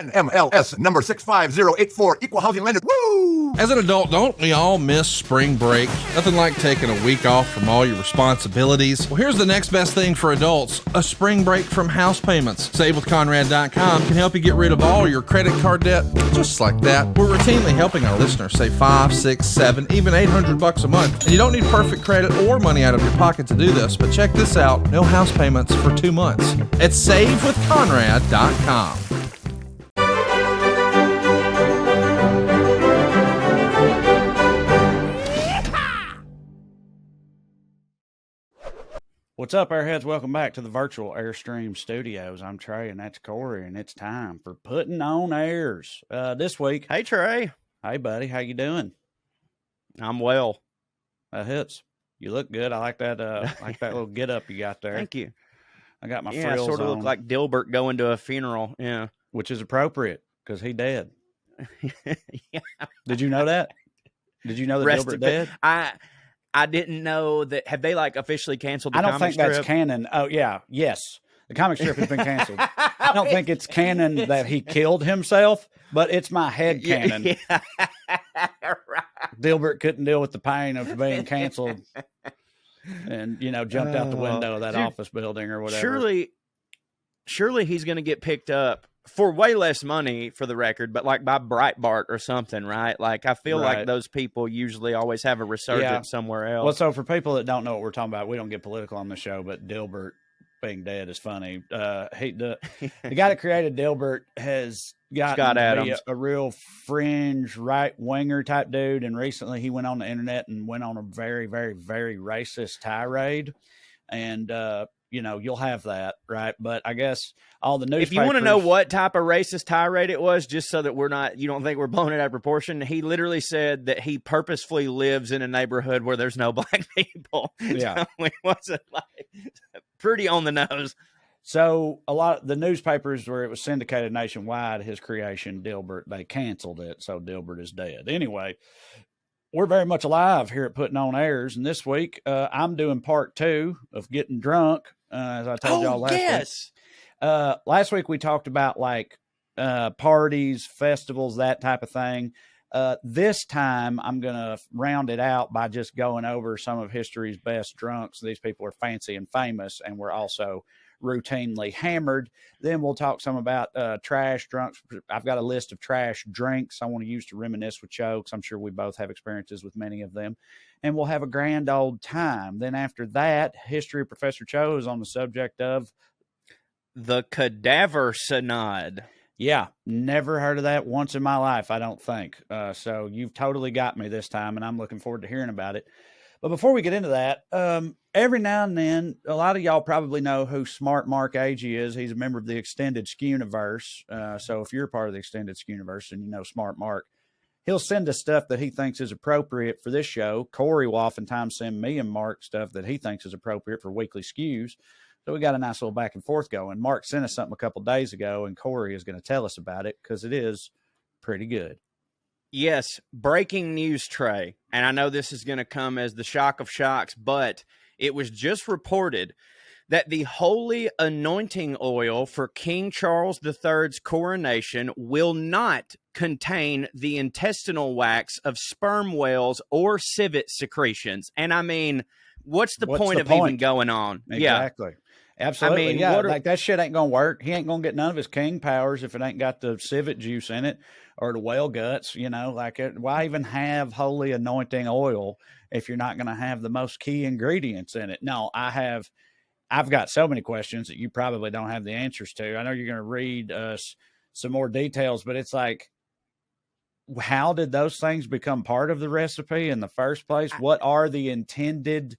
NMLS number 65084, equal housing lender. Woo! As an adult, don't we all miss spring break? Nothing like taking a week off from all your responsibilities. Well, here's the next best thing for adults, a spring break from house payments. SaveWithConrad.com can help you get rid of all your credit card debt, just like that. We're routinely helping our listeners save $5, $6, $7, even $800 a month. And you don't need perfect credit or money out of your pocket to do this, but check this out, no house payments for 2 months. At SaveWithConrad.com. What's up, Airheads? Welcome back to the virtual Airstream Studios. I'm Trae, and that's Gore, and it's time for Puttin on Airs. This week, Hey, Trae. hey, buddy, how you doing? I'm well. That hits. You look good. I like that little get up you got there. Thank you. I got my Yeah, frills sort of on, look like Dilbert going to a funeral. Yeah. which is appropriate because he dead. Yeah. Did you know that? Did you know that Rest Dilbert of dead? I didn't know that. Have they like officially canceled the I don't comic think that's strip? canon. Oh, yeah. Yes. The comic strip has been canceled. I don't think it's canon that he killed himself, but it's my head canon. Yeah. Right. Dilbert couldn't deal with the pain of being canceled and, jumped out the window of that office building or whatever. Surely he's going to get picked up for way less money, for the record, but like by Breitbart or something, right? Like I feel like those people usually always have a resurgence somewhere else. Well, so for people that don't know what we're talking about, we don't get political on the show, but Dilbert being dead is funny. The guy that created Dilbert has gotten to be a real fringe right-winger type dude, and recently he went on the internet and went on a very, very, very racist tirade, and you'll have that, right? But I guess all the newspapers... If you want to know what type of racist tirade it was, just so that you don't think we're blowing it out of proportion, he literally said that he purposefully lives in a neighborhood where there's no black people. Yeah. So it wasn't like pretty on the nose. So a lot of the newspapers where it was syndicated nationwide, his creation, Dilbert, they canceled it. So Dilbert is dead. Anyway, we're very much alive here at Puttin on Airs. And this week, I'm doing part 2 of getting drunk. As I told y'all last week. Last week we talked about like parties, festivals, that type of thing. This time I'm going to round it out by just going over some of history's best drunks. These people are fancy and famous, and we're also routinely hammered. Then we'll talk some about trash drunks. I've got a list of trash drinks I want to use to reminisce with Cho, because I'm sure we both have experiences with many of them. And we'll have a grand old time. Then after that, history of Professor Cho is on the subject of the Cadaver Synod. Yeah, never heard of that once in my life, I don't think. So you've totally got me this time, and I'm looking forward to hearing about it. But before we get into that, every now and then, a lot of y'all probably know who Smart Mark Agee is. He's a member of the Extended Skuniverse. So if you're part of the Extended Skuniverse and you know Smart Mark, he'll send us stuff that he thinks is appropriate for this show. Corey will oftentimes send me and Mark stuff that he thinks is appropriate for weekly skews. So we got a nice little back and forth going. Mark sent us something a couple days ago, and Corey is going to tell us about it because it is pretty good. Yes, breaking news, Trae. And I know this is going to come as the shock of shocks, but it was just reported that the holy anointing oil for King Charles III's coronation will not contain the intestinal wax of sperm whales or civet secretions. And I mean, what's the point of even going on? Exactly. Yeah. Absolutely. I mean, like that shit ain't going to work. He ain't going to get none of his king powers if it ain't got the civet juice in it or the whale guts, why even have holy anointing oil if you're not going to have the most key ingredients in it? No, I've got so many questions that you probably don't have the answers to. I know you're going to read some more details, but it's like, how did those things become part of the recipe in the first place? What are the intended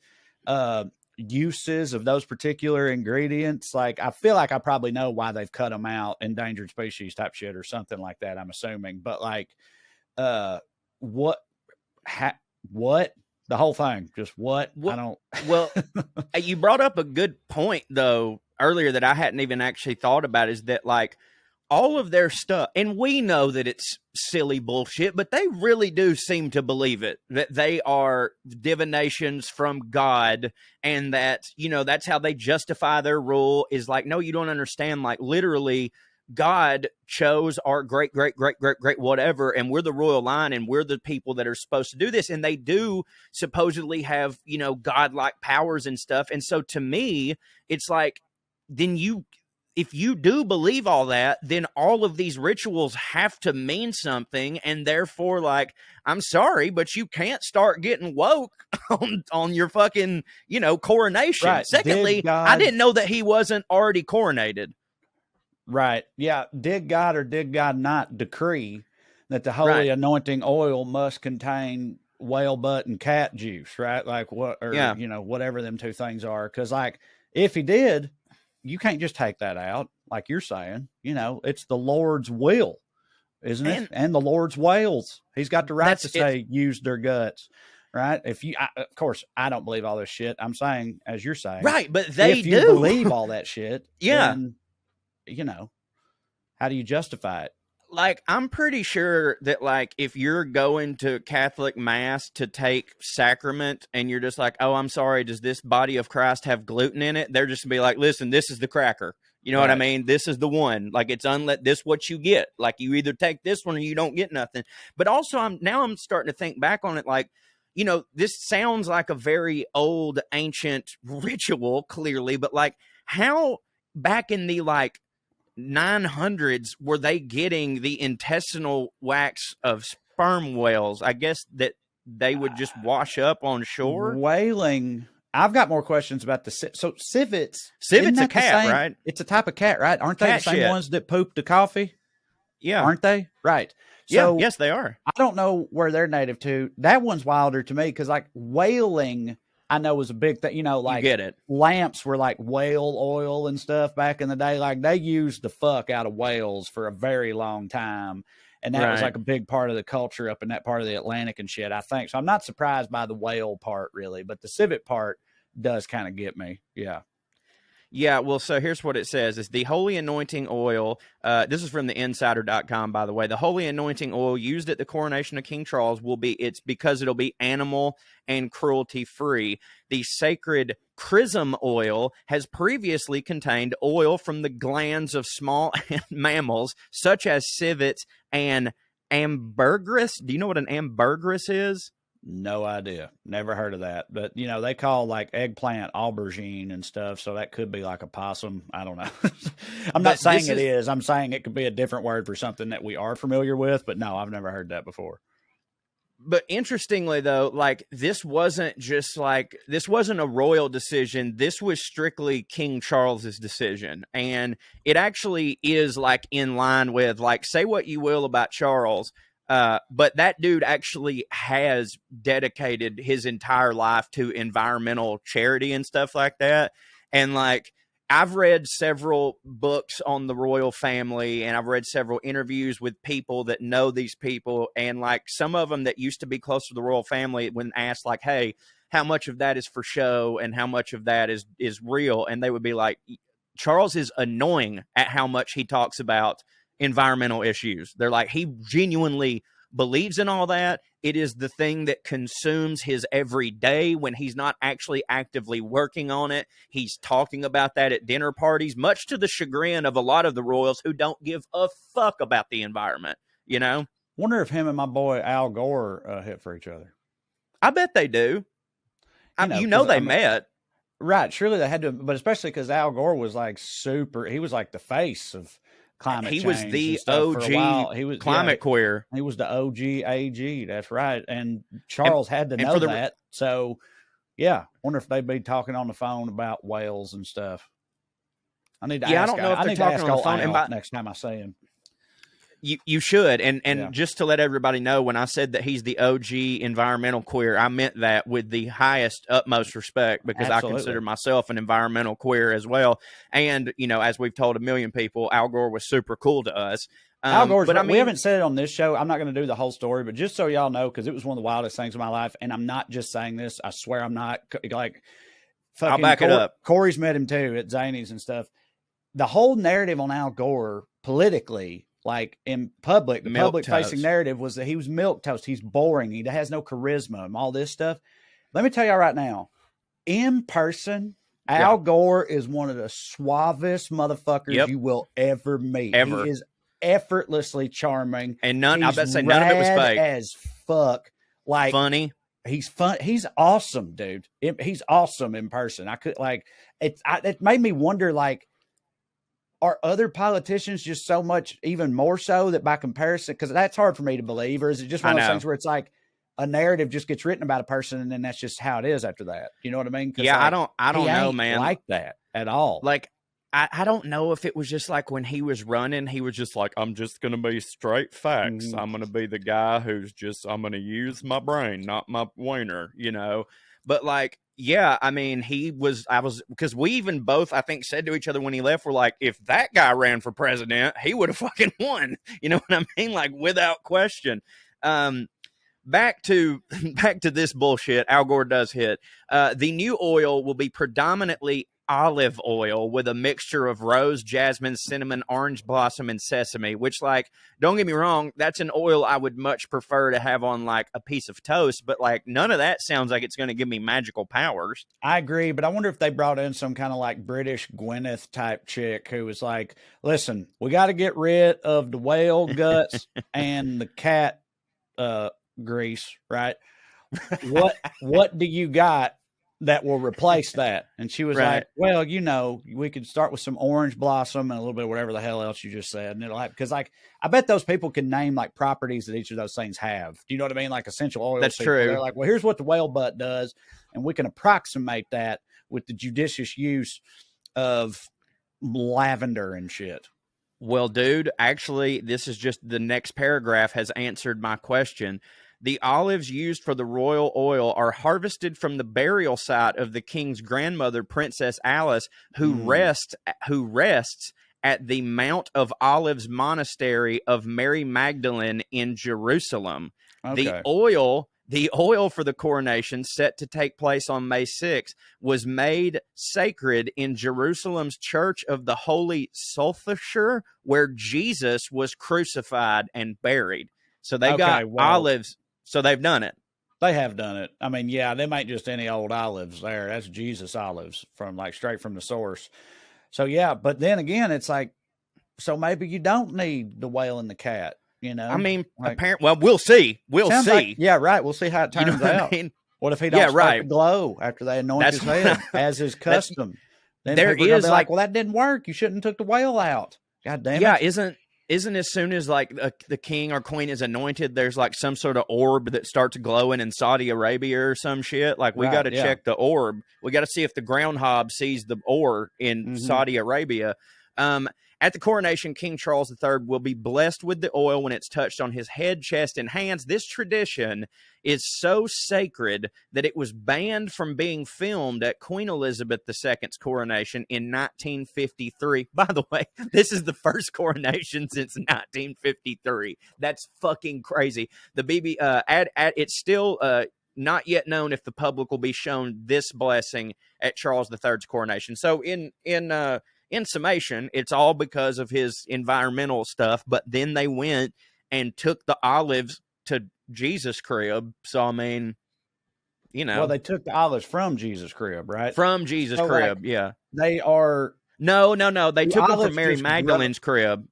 uses of those particular ingredients? Like, I feel like I probably know why they've cut them out, endangered species type shit or something like that, I'm assuming. But like, what the whole thing, just what? I don't. Well, you brought up a good point though earlier that I hadn't even actually thought about, is that like all of their stuff, and we know that it's silly bullshit, but they really do seem to believe it, that they are divinations from God, and that, that's how they justify their rule, is like, no, you don't understand. Like, literally, God chose our great, great, great, great, great, whatever, and we're the royal line, and we're the people that are supposed to do this. And they do supposedly have, godlike powers and stuff. And so to me, it's like, then if you do believe all that, then all of these rituals have to mean something. And therefore, like, I'm sorry, but you can't start getting woke on your fucking, coronation. Right. Secondly, I didn't know that he wasn't already coronated. Right. Yeah. Did God or did God not decree that the holy anointing oil must contain whale butt and cat juice, right? Like whatever them two things are. Because like, if he did, you can't just take that out, like you're saying. It's the Lord's will, isn't it? And the Lord's whales. He's got the right to say use their guts, right? Of course, I don't believe all this shit. I'm saying, as you're saying, right? But they if you believe all that shit, then, how do you justify it? Like, I'm pretty sure that, like, if you're going to Catholic Mass to take sacrament and you're just like, oh, I'm sorry, does this body of Christ have gluten in it? They're just gonna be like, listen, this is the cracker. You know what I mean? This is the one. Like, it's this what you get. Like, you either take this one or you don't get nothing. But also, I'm starting to think back on it, like, this sounds like a very old, ancient ritual, clearly, but like, how back in the 900s were they getting the intestinal wax of sperm whales? I guess that they would just wash up on shore. Whaling. I've got more questions about civets. Civet's a cat, right? It's a type of cat, right? Aren't they the same ones that poop the coffee? Yeah. Aren't they? Right. So, yes, they are. I don't know where they're native to. That one's wilder to me because like whaling, I know was a big thing, like you get it. Lamps were like whale oil and stuff back in the day. Like they used the fuck out of whales for a very long time. And that was like a big part of the culture up in that part of the Atlantic and shit, I think. So I'm not surprised by the whale part really, but the civet part does kind of get me. Yeah. Yeah, well, so here's what it says. It's the holy anointing oil. This is from the insider.com, by the way. The holy anointing oil used at the coronation of King Charles it's because it'll be animal and cruelty free. The sacred chrism oil has previously contained oil from the glands of small mammals, such as civets and ambergris. Do you know what an ambergris is? No idea. Never heard of that. But, they call like eggplant aubergine and stuff. So that could be like a possum. I don't know. I'm not saying it is. I'm saying it could be a different word for something that we are familiar with. But no, I've never heard that before. But interestingly, though, like this wasn't a royal decision. This was strictly King Charles's decision. And it actually is like in line with, like, say what you will about Charles. But that dude actually has dedicated his entire life to environmental charity and stuff like that. And like, I've read several books on the royal family, and I've read several interviews with people that know these people. And like some of them that used to be close to the royal family, when asked like, hey, how much of that is for show and how much of that is real? And they would be like, Charles is annoying at how much he talks about environmental issues. They're like, he genuinely believes in all that. It is the thing that consumes his every day when he's not actually actively working on it. He's talking about that at dinner parties, much to the chagrin of a lot of the royals who don't give a fuck about the environment, Wonder if him and my boy Al Gore hit for each other. I bet they do. They met. Right. Surely they had to, but especially because Al Gore was like he was like the face of climate change. He was the OG he was climate queer. He was the OG AG. That's right. And Charles had to know that. So, yeah. Wonder if they'd be talking on the phone about whales and stuff. I need to ask. I don't know if they're talking on the phone. Next time I see him. You should. And just to let everybody know, when I said that he's the OG environmental queer, I meant that with the highest, utmost respect, because Absolutely. I consider myself an environmental queer as well. And, as we've told a million people, Al Gore was super cool to us. Al Gore's, but we haven't said it on this show. I'm not going to do the whole story, but just so y'all know, because it was one of the wildest things in my life, and I'm not just saying this. I swear I'm not. Like, I'll back it up. Corey's met him too at Zany's and stuff. The whole narrative on Al Gore politically, like in public, the public facing narrative was that he was milquetoast. He's boring. He has no charisma and all this stuff. Let me tell y'all right now, in person, Al Gore is one of the suavest motherfuckers you will ever meet. Ever. He is effortlessly charming. And I bet say none of it was fake. As fuck. Like funny. He's fun. He's awesome, dude. He's awesome in person. I could like it. It made me wonder, like, are other politicians just so much even more so that by comparison, because that's hard for me to believe, or is it just one of those things where it's like a narrative just gets written about a person and then that's just how it is after that? You know what I mean? Yeah, like, I don't know, man. Like that at all. Like, I don't know if it was just like when he was running, he was just like, I'm just going to be straight facts. Mm-hmm. I'm going to be the guy I'm going to use my brain, not my wiener, you know? But like, yeah, I mean, because we even both, I think, said to each other when he left, we're like, if that guy ran for president, he would have fucking won. You know what I mean? Like, without question. Back to this bullshit. Al Gore does hit. The new oil will be predominantly olive oil with a mixture of rose, jasmine, cinnamon, orange blossom, and sesame, which, like, don't get me wrong, that's an oil I would much prefer to have on like a piece of toast, but like none of that sounds like it's going to give me magical powers. I agree, but I wonder if they brought in some kind of like British Gwyneth type chick who was like, listen, we got to get rid of the whale guts and the cat grease, right? What do you got that will replace that? And she was like, well, you know, we could start with some orange blossom and a little bit of whatever the hell else you just said. And it'll have, because like, I bet those people can name like properties that each of those things have. Do you know what I mean? Like essential oils. That's people. true. They're like, well, here's what the whale butt does. And we can approximate that with the judicious use of lavender and shit. Well, dude, actually, this is just the next paragraph has answered my question. The olives used for the royal oil are harvested from the burial site of the king's grandmother, Princess Alice, who rests at the Mount of Olives Monastery of Mary Magdalene in Jerusalem. Okay. The oil for the coronation, set to take place on May 6th, was made sacred in Jerusalem's Church of the Holy Sepulchre, where Jesus was crucified and buried. So they got olives. So they've done it. They have done it. I mean, yeah, them ain't just any old olives there. That's Jesus olives from like straight from the source. So yeah, but then again, it's like, so maybe you don't need the whale and the cat, you know? I mean, like, apparently, well, we'll see. We'll see. Like, yeah, right. We'll see how it turns out. I mean? What if he don't start to glow after they anoint his head, as is custom? Then there is like, well, that didn't work. You shouldn't have took the whale out. God damn it. Yeah, isn't as soon as like the king or queen is anointed, there's like some sort of orb that starts glowing in Saudi Arabia or some shit. Like we got to check the orb. We got to see if the groundhog sees the orb in Saudi Arabia. At the coronation, King Charles III will be blessed with the oil when it's touched on his head, chest, and hands. This tradition is so sacred that it was banned from being filmed at Queen Elizabeth II's coronation in 1953. By the way, this is the first coronation since 1953. That's fucking crazy. The it's still not yet known if the public will be shown this blessing at Charles III's coronation. So in summation, it's all because of his environmental stuff, but then they went and took the olives to Jesus' crib. So, I mean, you know. Well, they took the olives from Jesus' crib, right? From Jesus' crib, like, yeah. They are. No. They took them from Mary Magdalene's crib.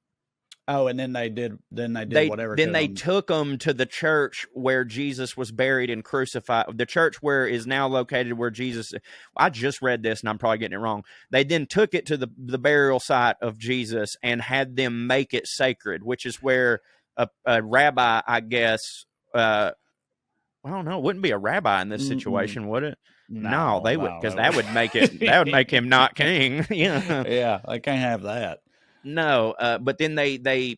Oh, and then they did whatever. Then they took them to the church where Jesus was buried and crucified. The church where is now located where Jesus. I just read this and I'm probably getting it wrong. They then took it to the burial site of Jesus and had them make it sacred, which is where a rabbi, I guess. I don't know. It wouldn't be a rabbi in this situation, would it? No, they would, because that would make it. That would make him not king. Yeah, they can't have that. No, but then they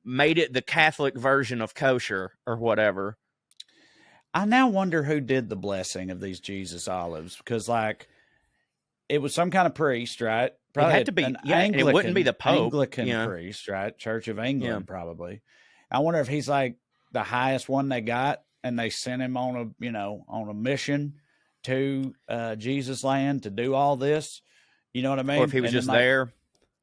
made it the Catholic version of kosher or whatever. I now wonder who did the blessing of these Jesus olives, because like it was some kind of priest, right? Probably it had to be Anglican, it wouldn't be the Pope. Anglican priest, right? Church of England, probably. I wonder if he's like the highest one they got, and they sent him on a mission to Jesus land to do all this. You know what I mean? Or if he was just there.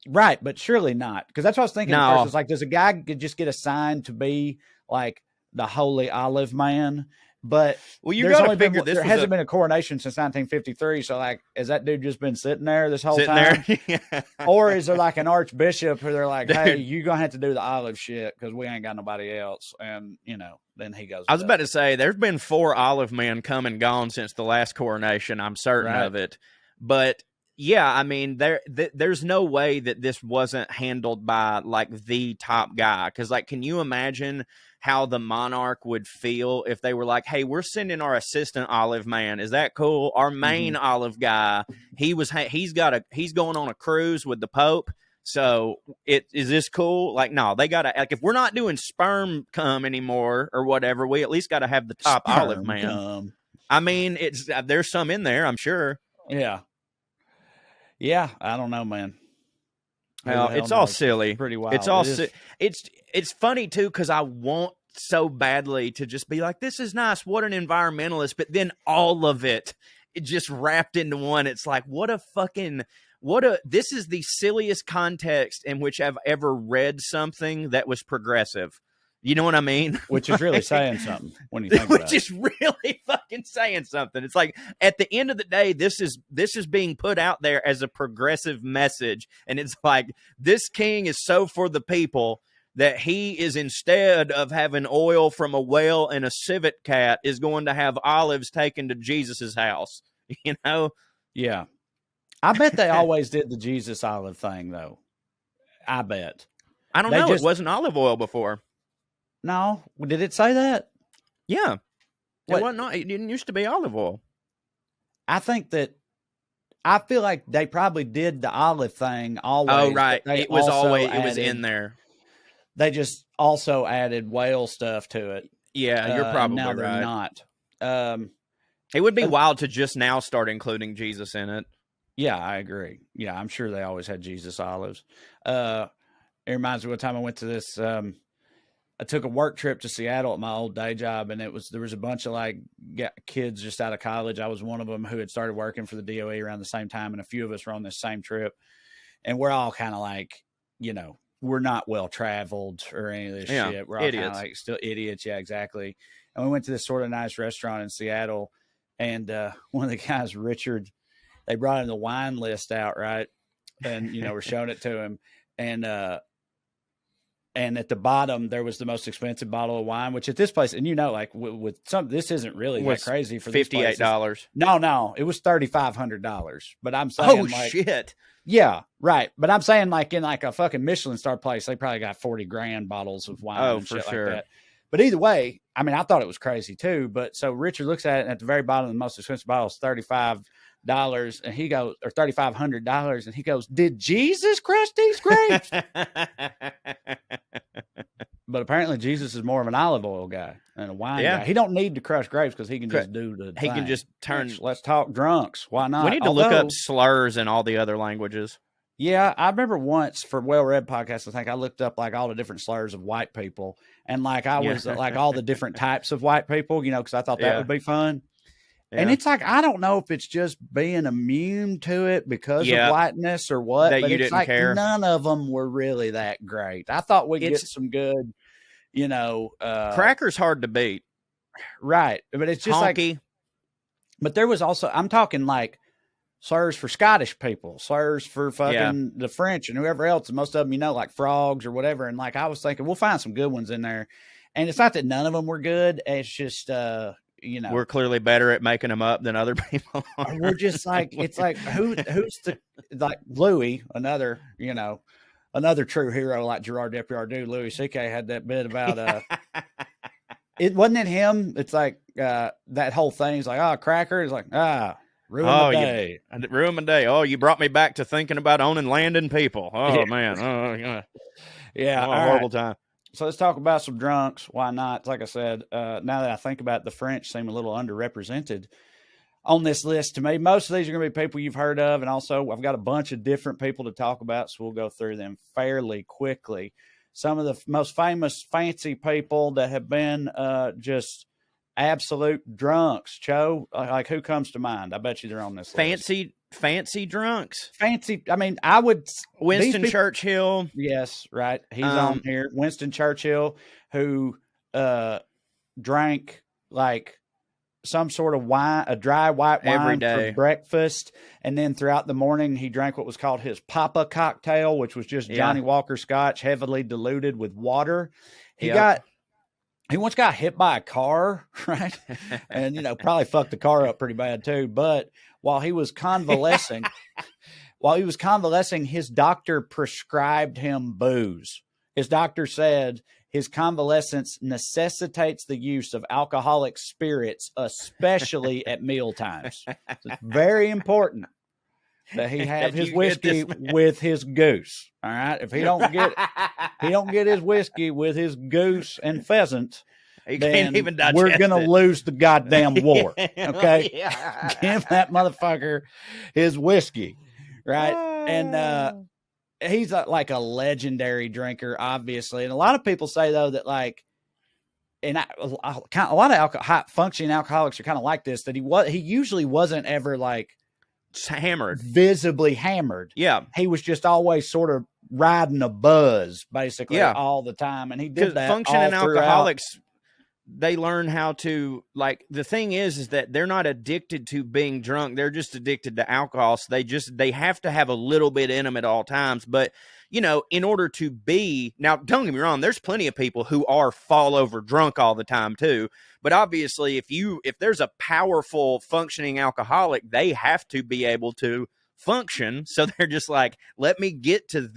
Right, but surely not. Because that's what I was thinking at first. It's like, does a guy just get assigned to be like the holy olive man But Well, you there's got only to been, figure this there was hasn't been a coronation since 1953. So, like, has that dude just been sitting there this whole sitting time? there. Or is there like an archbishop who they're like, Dude. hey, you're going to have to do the olive shit because we ain't got nobody else. And, then he goes. I was about to say, there's been 4 olive men come and gone since the last coronation. I'm certain Right. of it. But yeah, I mean, there's no way that this wasn't handled by like the top guy. Because like, can you imagine how the monarch would feel if they were like, hey, we're sending our assistant olive man. Is that cool? Our main olive guy, he's going on a cruise with the Pope. So is this cool? Like, no, they gotta, like, if we're not doing sperm cum anymore or whatever, we at least gotta have the top olive man. Cum. I mean, there's some in there, I'm sure. Yeah, I don't know, man. Well, it's all silly. It's pretty wild. It's all it's funny too, because I want so badly to just be like, this is nice. What an environmentalist, but then all of it just wrapped into one. It's like, this is the silliest context in which I've ever read something that was progressive. You know what I mean? Which is really saying something when you think about it. Which is really fucking saying something. It's like, at the end of the day, this is being put out there as a progressive message. And it's like, this king is so for the people that he is, instead of having oil from a whale and a civet cat, is going to have olives taken to Jesus's house. You know? Yeah. I bet they always did the Jesus olive thing, though. I bet. I don't know. It wasn't olive oil before. No. Did it say that? Yeah. What? It didn't used to be olive oil. I feel like they probably did the olive thing always. Oh, right. It was in there. They just also added whale stuff to it. Yeah, you're probably now right. They're not. It would be wild to just now start including Jesus in it. Yeah, I agree. Yeah, I'm sure they always had Jesus olives. It reminds me of a time I went to this. I took a work trip to Seattle at my old day job, and there was a bunch of like kids just out of college. I was one of them who had started working for the DOE around the same time, and a few of us were on this same trip. And we're all kind of like, we're not well traveled or any of this shit. We're all kind of like still idiots. Yeah, exactly. And we went to this sort of nice restaurant in Seattle, and one of the guys, Richard, they brought him the wine list out, right? And, we're showing it to him. And at the bottom, there was the most expensive bottle of wine, which at this place, and like with some, this isn't really that crazy for $58. No, it was $3,500. But I'm saying, shit. Yeah, right. But I'm saying, like, in like a fucking Michelin star place, they probably got 40 grand bottles of wine. Oh, and for shit sure. Like that. But either way, I mean, I thought it was crazy too. But so Richard looks at it, and at the very bottom, the most expensive bottle is $35, and he goes, or $3,500, and he goes, "Did Jesus crush these grapes?" But apparently, Jesus is more of an olive oil guy than a wine guy. He don't need to crush grapes because he can just do the. He can just turn. Let's talk drunks. Why not? We need to look up slurs in all the other languages. Yeah, I remember once for Well Read podcast, I think I looked up like all the different slurs of white people, and like I was like all the different types of white people, because I thought that would be fun. Yeah. And it's like, I don't know if it's just being immune to it because of whiteness or what, that but you it's didn't like care. None of them were really that great. I thought we'd get some good, Cracker's hard to beat. Right. But it's just honky. Like, but there was also, I'm talking like slurs for Scottish people, slurs for fucking the French and whoever else. And most of them, like frogs or whatever. And like, I was thinking we'll find some good ones in there. And it's not that none of them were good. It's just, we're clearly better at making them up than other people are. We're just like, it's like, who's the, like Louis, another true hero like Gerard Depardieu. Louis C.K. had that bit about, it wasn't it him. It's like, that whole thing is like, cracker is like, ruin my day. Ruin my day. Oh, you brought me back to thinking about owning land and people. Oh man. Oh, yeah. Horrible time. So let's talk about some drunks. Why not? Like I said, now that I think about it, the French seem a little underrepresented on this list to me. Most of these are going to be people you've heard of. And also, I've got a bunch of different people to talk about, so we'll go through them fairly quickly. Some of the most famous, fancy people that have been just absolute drunks. Cho, like who comes to mind? I bet you they're on this list. Fancy drunks. Fancy. I mean, I would. Winston Churchill. Yes, right. He's on here. Winston Churchill, who drank like some sort of wine, a dry white wine Every day. for breakfast. And then throughout the morning, he drank what was called his Papa cocktail, which was just Johnny Walker Scotch, heavily diluted with water. He once got hit by a car, right? And, probably fucked the car up pretty bad too. But while he was convalescing, his doctor prescribed him booze. His doctor said his convalescence necessitates the use of alcoholic spirits, especially at meal times. It's very important that he have his whiskey with his goose. All right. If he don't get his whiskey with his goose and pheasant, he then can't even digest we're going to lose the goddamn war. Okay. Yeah. Give that motherfucker his whiskey. Right. And, he's like a legendary drinker, obviously. And a lot of people say, though, that a lot of high functioning alcoholics are kind of like this, that he usually wasn't ever like hammered, visibly hammered. Yeah. He was just always sort of riding a buzz basically all the time. And he did that. Functioning alcoholics, they learn how to, like, the thing is that they're not addicted to being drunk. They're just addicted to alcohol. So they have to have a little bit in them at all times. But, in order to be, now, don't get me wrong, there's plenty of people who are fall over drunk all the time too. But obviously if there's a powerful functioning alcoholic, they have to be able to function. So they're just like, let me get to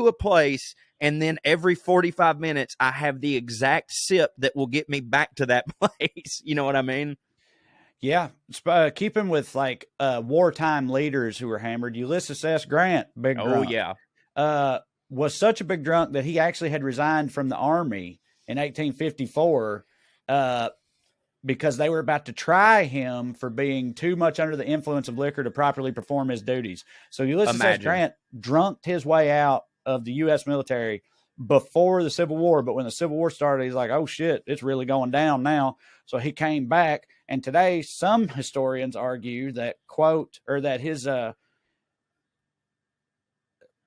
a place, and then every 45 minutes, I have the exact sip that will get me back to that place. You know what I mean? Yeah. Keeping with like wartime leaders who were hammered, Ulysses S. Grant, big drunk. Oh, yeah. Was such a big drunk that he actually had resigned from the army in 1854 because they were about to try him for being too much under the influence of liquor to properly perform his duties. So Ulysses S. Grant drunked his way out of the U.S. military before the Civil War. But when the Civil War started, he's like, oh shit, it's really going down now. So he came back. And today some historians argue that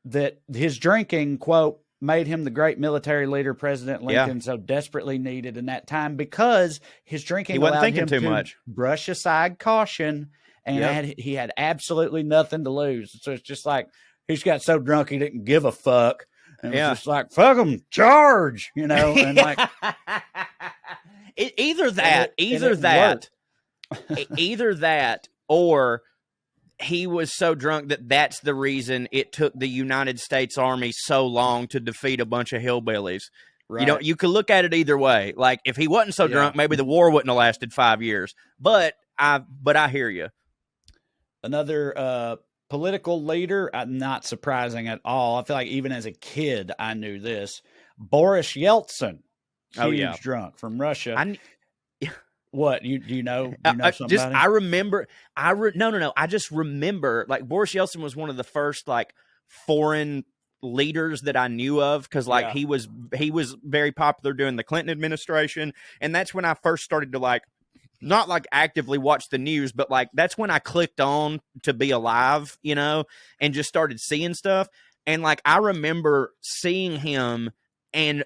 that his drinking, quote, made him the great military leader President Lincoln so desperately needed in that time, because his drinking allowed him to much. Brush aside caution, and he had absolutely nothing to lose. So it's just like, he's got so drunk he didn't give a fuck. And it was just like, fuck him, charge, and like either that, or he was so drunk that's the reason it took the United States Army so long to defeat a bunch of hillbillies. Right. You could look at it either way. Like, if he wasn't so drunk, maybe the war wouldn't have lasted 5 years. But I hear you. Another political leader, not surprising at all. I feel like even as a kid, I knew this. Boris Yeltsin, huge drunk from Russia. What do you know? Something about him? I remember. No. I just remember, like, Boris Yeltsin was one of the first like foreign leaders that I knew of, because he was very popular during the Clinton administration, and that's when I first started to like, not like actively watch the news, but like that's when I clicked on to be alive, and just started seeing stuff. And like, I remember seeing him and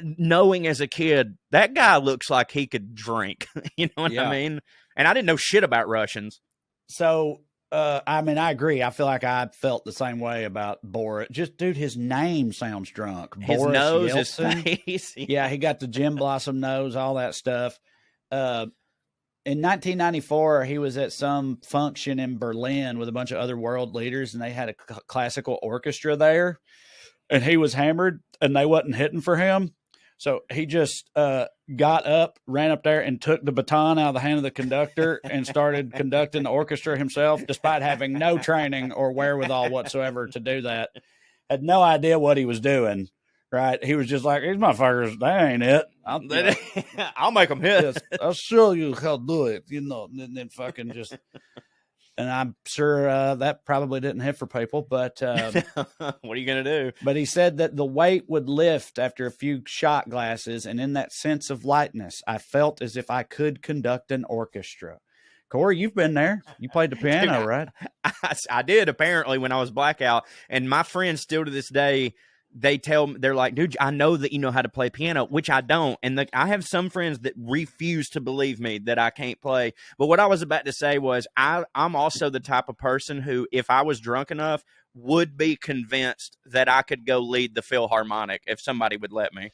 knowing as a kid, that guy looks like he could drink. You know what I mean? And I didn't know shit about Russians. So, I agree. I feel like I felt the same way about Boris. Just, dude, his name sounds drunk. His Boris nose, Yeltsin. his face. Yeah, he got the Jim Blossom nose, all that stuff. In 1994, he was at some function in Berlin with a bunch of other world leaders, and they had a classical orchestra there, and he was hammered, and they wasn't hitting for him. So he just got up, ran up there, and took the baton out of the hand of the conductor and started conducting the orchestra himself, despite having no training or wherewithal whatsoever to do that. Had no idea what he was doing. Right, he was just like, these motherfuckers, that ain't it. I'll make them hit. I'll show you how to do it, and then fucking just. And I'm sure that probably didn't hit for people, but what are you gonna do? But he said that the weight would lift after a few shot glasses, and in that sense of lightness, I felt as if I could conduct an orchestra. Corey, you've been there. You played the piano, right? I did, apparently, when I was blackout, and my friends still to this day they're like, dude, I know that you know how to play piano, which I don't. And I have some friends that refuse to believe me that I can't play. But what I was about to say was I'm also the type of person who, if I was drunk enough, would be convinced that I could go lead the Philharmonic if somebody would let me.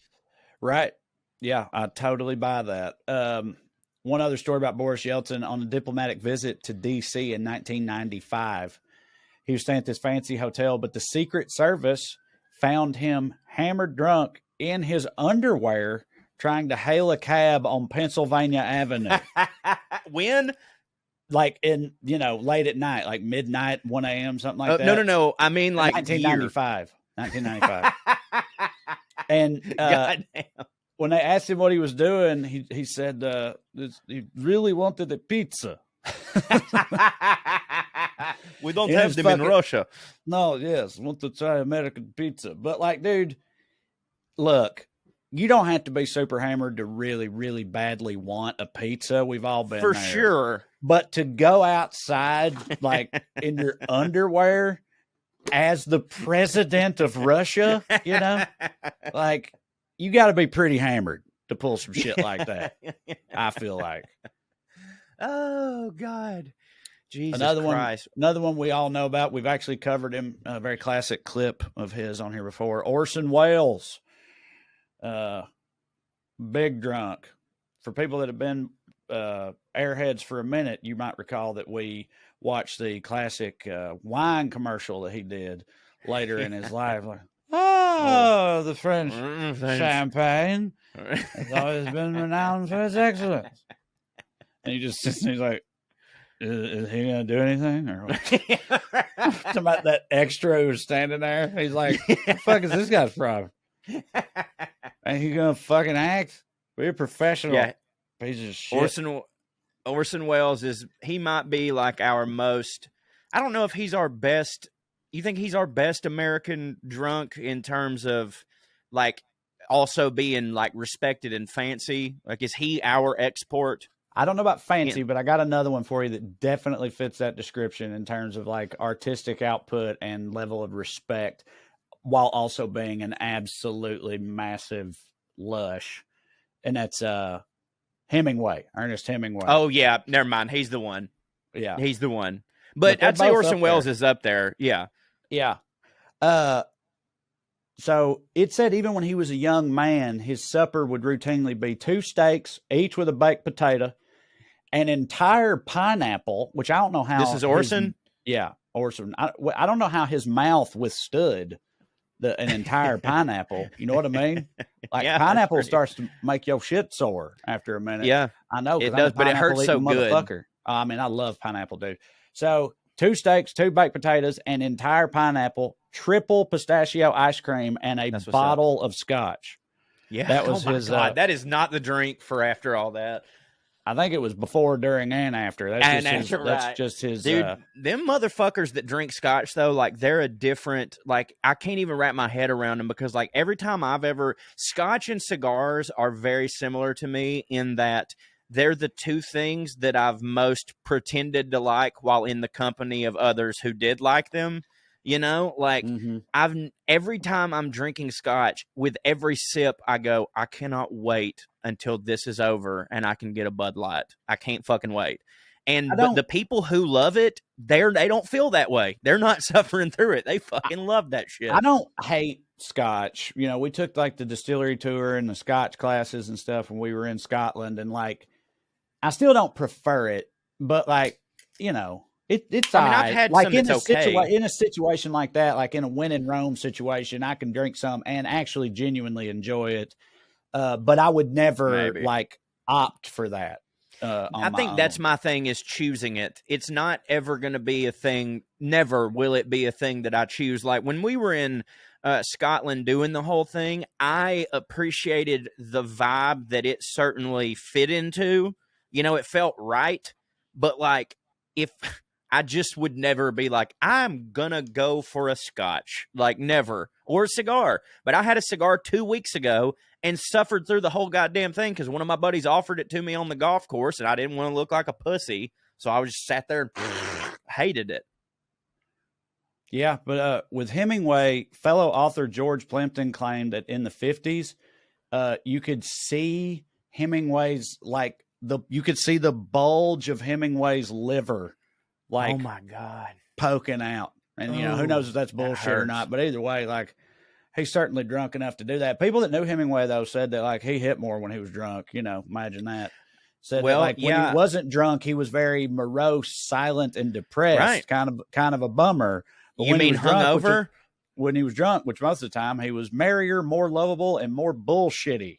Right. Yeah, I totally buy that. One other story about Boris Yeltsin on a diplomatic visit to D.C. in 1995. He was staying at this fancy hotel, but the Secret Service found him hammered drunk in his underwear trying to hail a cab on Pennsylvania Avenue. When? Like in, late at night, like midnight, 1 a.m., something like that. No. I mean, like 1995. 1995. And when they asked him what he was doing, he said he really wanted a pizza. We don't have them in Russia. No, yes, want to try American pizza. But like, dude, look, you don't have to be super hammered to really, really badly want a pizza. We've all been for there. Sure. But to go outside like in your underwear as the president of Russia, like you got to be pretty hammered to pull some shit like that. I feel like. Oh God. Jesus Christ. Another one we all know about. We've actually covered him. A very classic clip of his on here before. Orson Welles, big drunk. For people that have been Airheads for a minute, you might recall that we watched the classic wine commercial that he did later in his life. Like, the French champagne has always been renowned for its excellence. And he just sits and he's like, is he going to do anything? Or talking about that extra who was standing there. He's like, what the fuck is this guy's problem? Ain't he going to fucking act? We're professional. Yeah. Piece of shit. Orson Welles he might be like our most, I don't know if he's our best. You think he's our best American drunk in terms of like also being like respected and fancy? Like, is he our export? I don't know about fancy, but I got another one for you that definitely fits that description in terms of like artistic output and level of respect, while also being an absolutely massive lush. And that's Hemingway, Ernest Hemingway. Oh yeah, never mind. He's the one. Yeah, he's the one. But I'd say Orson Welles is up there. Yeah, yeah. So it said even when he was a young man, his supper would routinely be 2 steaks, each with a baked potato, an entire pineapple, which I don't know how. This is Orson? Orson. I don't know how his mouth withstood an entire pineapple. You know what I mean? Like pineapple starts to make your shit sore after a minute. Yeah. I know. It does, but it hurts so good. I mean, I love pineapple, dude. So 2 steaks, 2 baked potatoes, an entire pineapple, triple pistachio ice cream, and a bottle of scotch. Yeah. That was his. God, that is not the drink for after all that. I think it was before, during, and after. That's just his. Dude, them motherfuckers that drink scotch, though, like, they're a different, like, I can't even wrap my head around them because, like, every time scotch and cigars are very similar to me in that they're the 2 things that I've most pretended to like while in the company of others who did like them. Like every time I'm drinking scotch, with every sip, I go, I cannot wait until this is over and I can get a Bud Light. I can't fucking wait. But the people who love it, they don't feel that way. They're not suffering through it. They fucking love that shit. I don't hate scotch. We took like the distillery tour and the scotch classes and stuff when we were in Scotland, and like, I still don't prefer it, but like, it's. I mean, I've had like in a situation like that, like in a When in Rome situation, I can drink some and actually genuinely enjoy it. But I would never like opt for that. I think that's my thing, is choosing it. It's not ever going to be a thing. Never will it be a thing that I choose. Like when we were in Scotland doing the whole thing, I appreciated the vibe that it certainly fit into. It felt right. But like, if I just would never be like, I'm gonna go for a scotch, like never, or a cigar. But I had a cigar 2 weeks ago and suffered through the whole goddamn thing because one of my buddies offered it to me on the golf course, and I didn't want to look like a pussy, so I just sat there and hated it. Yeah, but with Hemingway, fellow author George Plimpton claimed that in the 50s, you could see Hemingway's you could see the bulge of Hemingway's liver, like, oh my God, poking out. And who knows if that's bullshit or not? But either way, like, he's certainly drunk enough to do that. People that knew Hemingway though said that like he hit more when he was drunk. Imagine that. Said that, like, when he wasn't drunk, he was very morose, silent, and depressed. Right. Kind of a bummer. But you mean hungover? When he was drunk, which most of the time he was merrier, more lovable, and more bullshitty.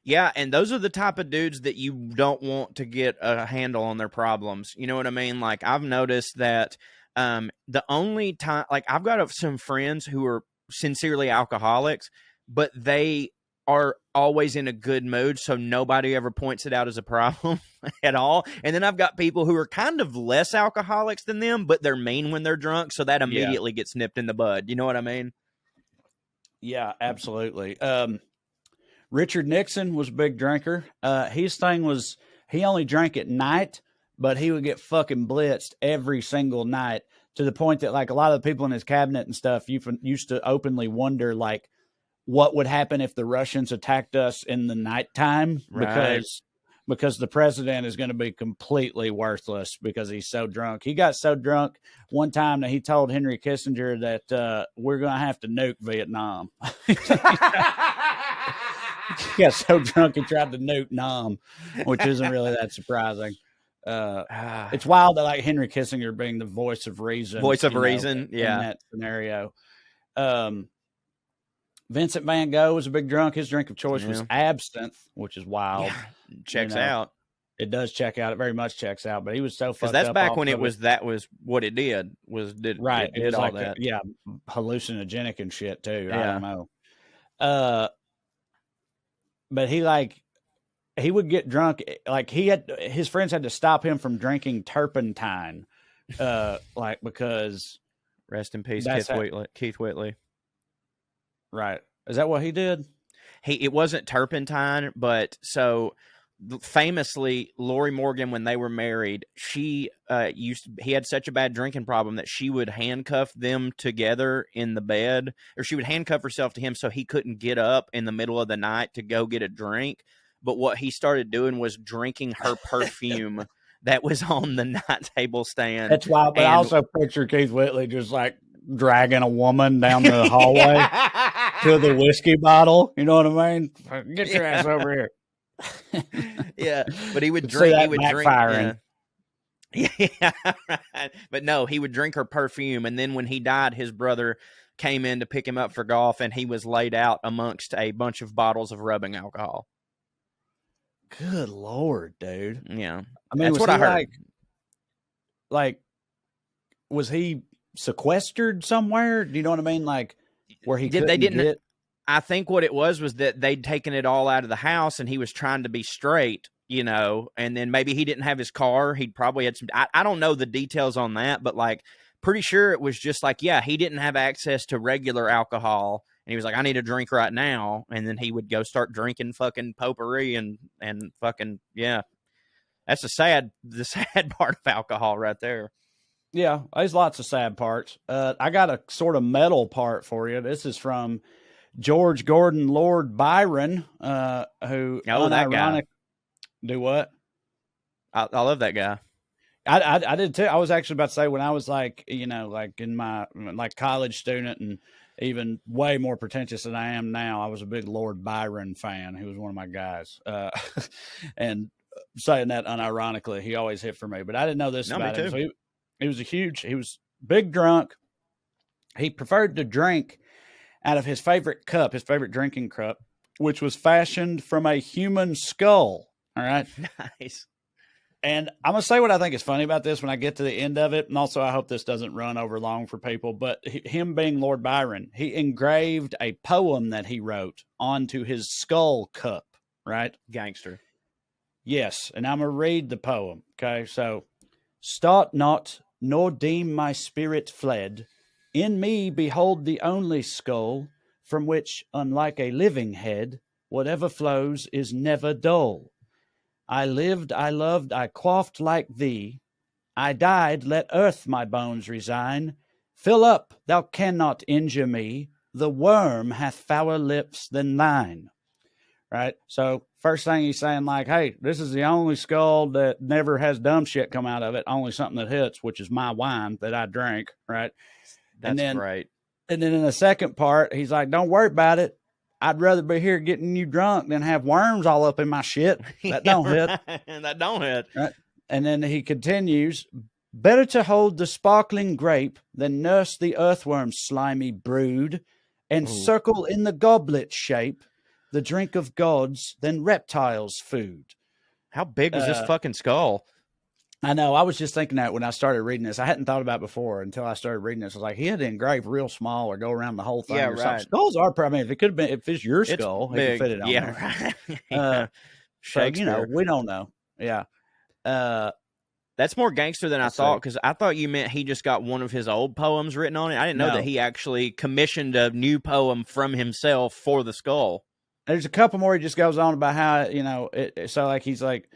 Yeah, and those are the type of dudes that you don't want to get a handle on their problems. You know what I mean? Like, I've noticed that the only time, like, I've got some friends who are sincerely alcoholics, but they are always in a good mood, so nobody ever points it out as a problem at all. And then I've got people who are kind of less alcoholics than them, but they're mean when they're drunk, so that immediately gets nipped in the bud. You know what I mean? Yeah, absolutely. Richard Nixon was a big drinker. His thing was he only drank at night, but he would get fucking blitzed every single night, to the point that, like, a lot of the people in his cabinet and stuff used to openly wonder, like, what would happen if the Russians attacked us in the nighttime, right. because the president is going to be completely worthless because he's so drunk. He got so drunk one time that he told Henry Kissinger that we're going to have to nuke Vietnam. He got so drunk he tried to nuke Nam, which isn't really that surprising. It's wild that, like, Henry Kissinger being the voice of reason, in that scenario. Vincent van Gogh was a big drunk. His drink of choice was absinthe, which is wild. Yeah, checks out. It does check out. It very much checks out. But he was so fucked up. Because that's back when that was what it did. Right. It did all that. Hallucinogenic and shit too. Yeah. I don't know. But he would get drunk. Like, his friends had to stop him from drinking turpentine. Because rest in peace, Keith Whitley. Right. Is that what he did? It wasn't turpentine, but so famously, Lori Morgan, when they were married, he had such a bad drinking problem that she would handcuff them together in the bed, or she would handcuff herself to him so he couldn't get up in the middle of the night to go get a drink. But what he started doing was drinking her perfume that was on the night table stand. That's wild. But I also picture Keith Whitley just like dragging a woman down the hallway to the whiskey bottle. You know what I mean? Get your ass over here. Yeah, but he would drink. He would backfiring. drink. Yeah, right. But no, he would drink her perfume, and then when he died, his brother came in to pick him up for golf, and he was laid out amongst a bunch of bottles of rubbing alcohol. Good Lord, dude. Yeah, I mean, that's what I heard. Like, was he sequestered somewhere? Do you know what I mean? Like, where he didn't. I think what it was that they'd taken it all out of the house, and he was trying to be straight, and then maybe he didn't have his car. He'd probably had some. I don't know the details on that, but like, pretty sure it was just like, yeah, he didn't have access to regular alcohol, and he was like, I need a drink right now, and then he would go start drinking fucking potpourri and fucking, yeah. That's the sad part of alcohol right there. Yeah, there's lots of sad parts. I got a sort of metal part for you. This is from George Gordon Lord Byron, who that guy. Do what? I love that guy. I did too. I was actually about to say, when I was like in my college student and even way more pretentious than I am now, I was a big Lord Byron fan. He was one of my guys. And saying that unironically, he always hit for me. But I didn't know this about him. So he was big drunk. He preferred to drink out of his favorite cup, his favorite drinking cup, which was fashioned from a human skull. All right. Nice. And I'm going to say what I think is funny about this when I get to the end of it. And also, I hope this doesn't run over long for people. But him being Lord Byron, he engraved a poem that he wrote onto his skull cup, right? Gangster. Yes. And I'm going to read the poem. Okay. So, start not, nor deem my spirit fled. In me behold the only skull, from which, unlike a living head, whatever flows is never dull. I lived, I loved, I quaffed like thee. I died, let earth my bones resign. Fill up, thou cannot injure me. The worm hath fouler lips than thine. Right? So first thing he's saying, like, hey, this is the only skull that never has dumb shit come out of it, only something that hits, which is my wine that I drink, right? That's great. And then in the second part, he's like, don't worry about it. I'd rather be here getting you drunk than have worms all up in my shit. That don't hit. That don't hit. Right? And then he continues, better to hold the sparkling grape than nurse the earthworm's slimy brood and circle in the goblet shape the drink of gods than reptiles' food. How big was this fucking skull? I know. I was just thinking that when I started reading this. I hadn't thought about it before until I started reading this. I was like, he had to engrave real small or go around the whole thing. Yeah, or right. something. Skulls are probably, if it could have been, if it's your skull, he could fit it on there. Right. So, Shakespeare. we don't know. Yeah. That's more gangster than I Let's thought, see. because I thought you meant he just got one of his old poems written on it. I didn't know No. that he actually commissioned a new poem from himself for the skull. There's a couple more. He just goes on about how, so like, he's like,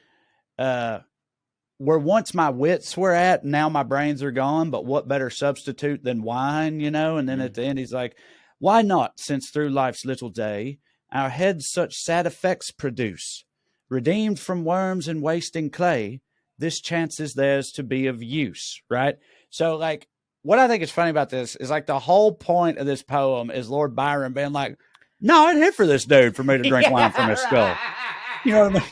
where once my wits were at, now my brains are gone, but what better substitute than wine, And then at the end, he's like, why not, since through life's little day, our heads such sad effects produce, redeemed from worms and wasting clay, this chance is theirs to be of use, right? So, like, what I think is funny about this is, like, the whole point of this poem is Lord Byron being like, no, I'd hit for this dude for me to drink wine from his skull. You know what I mean?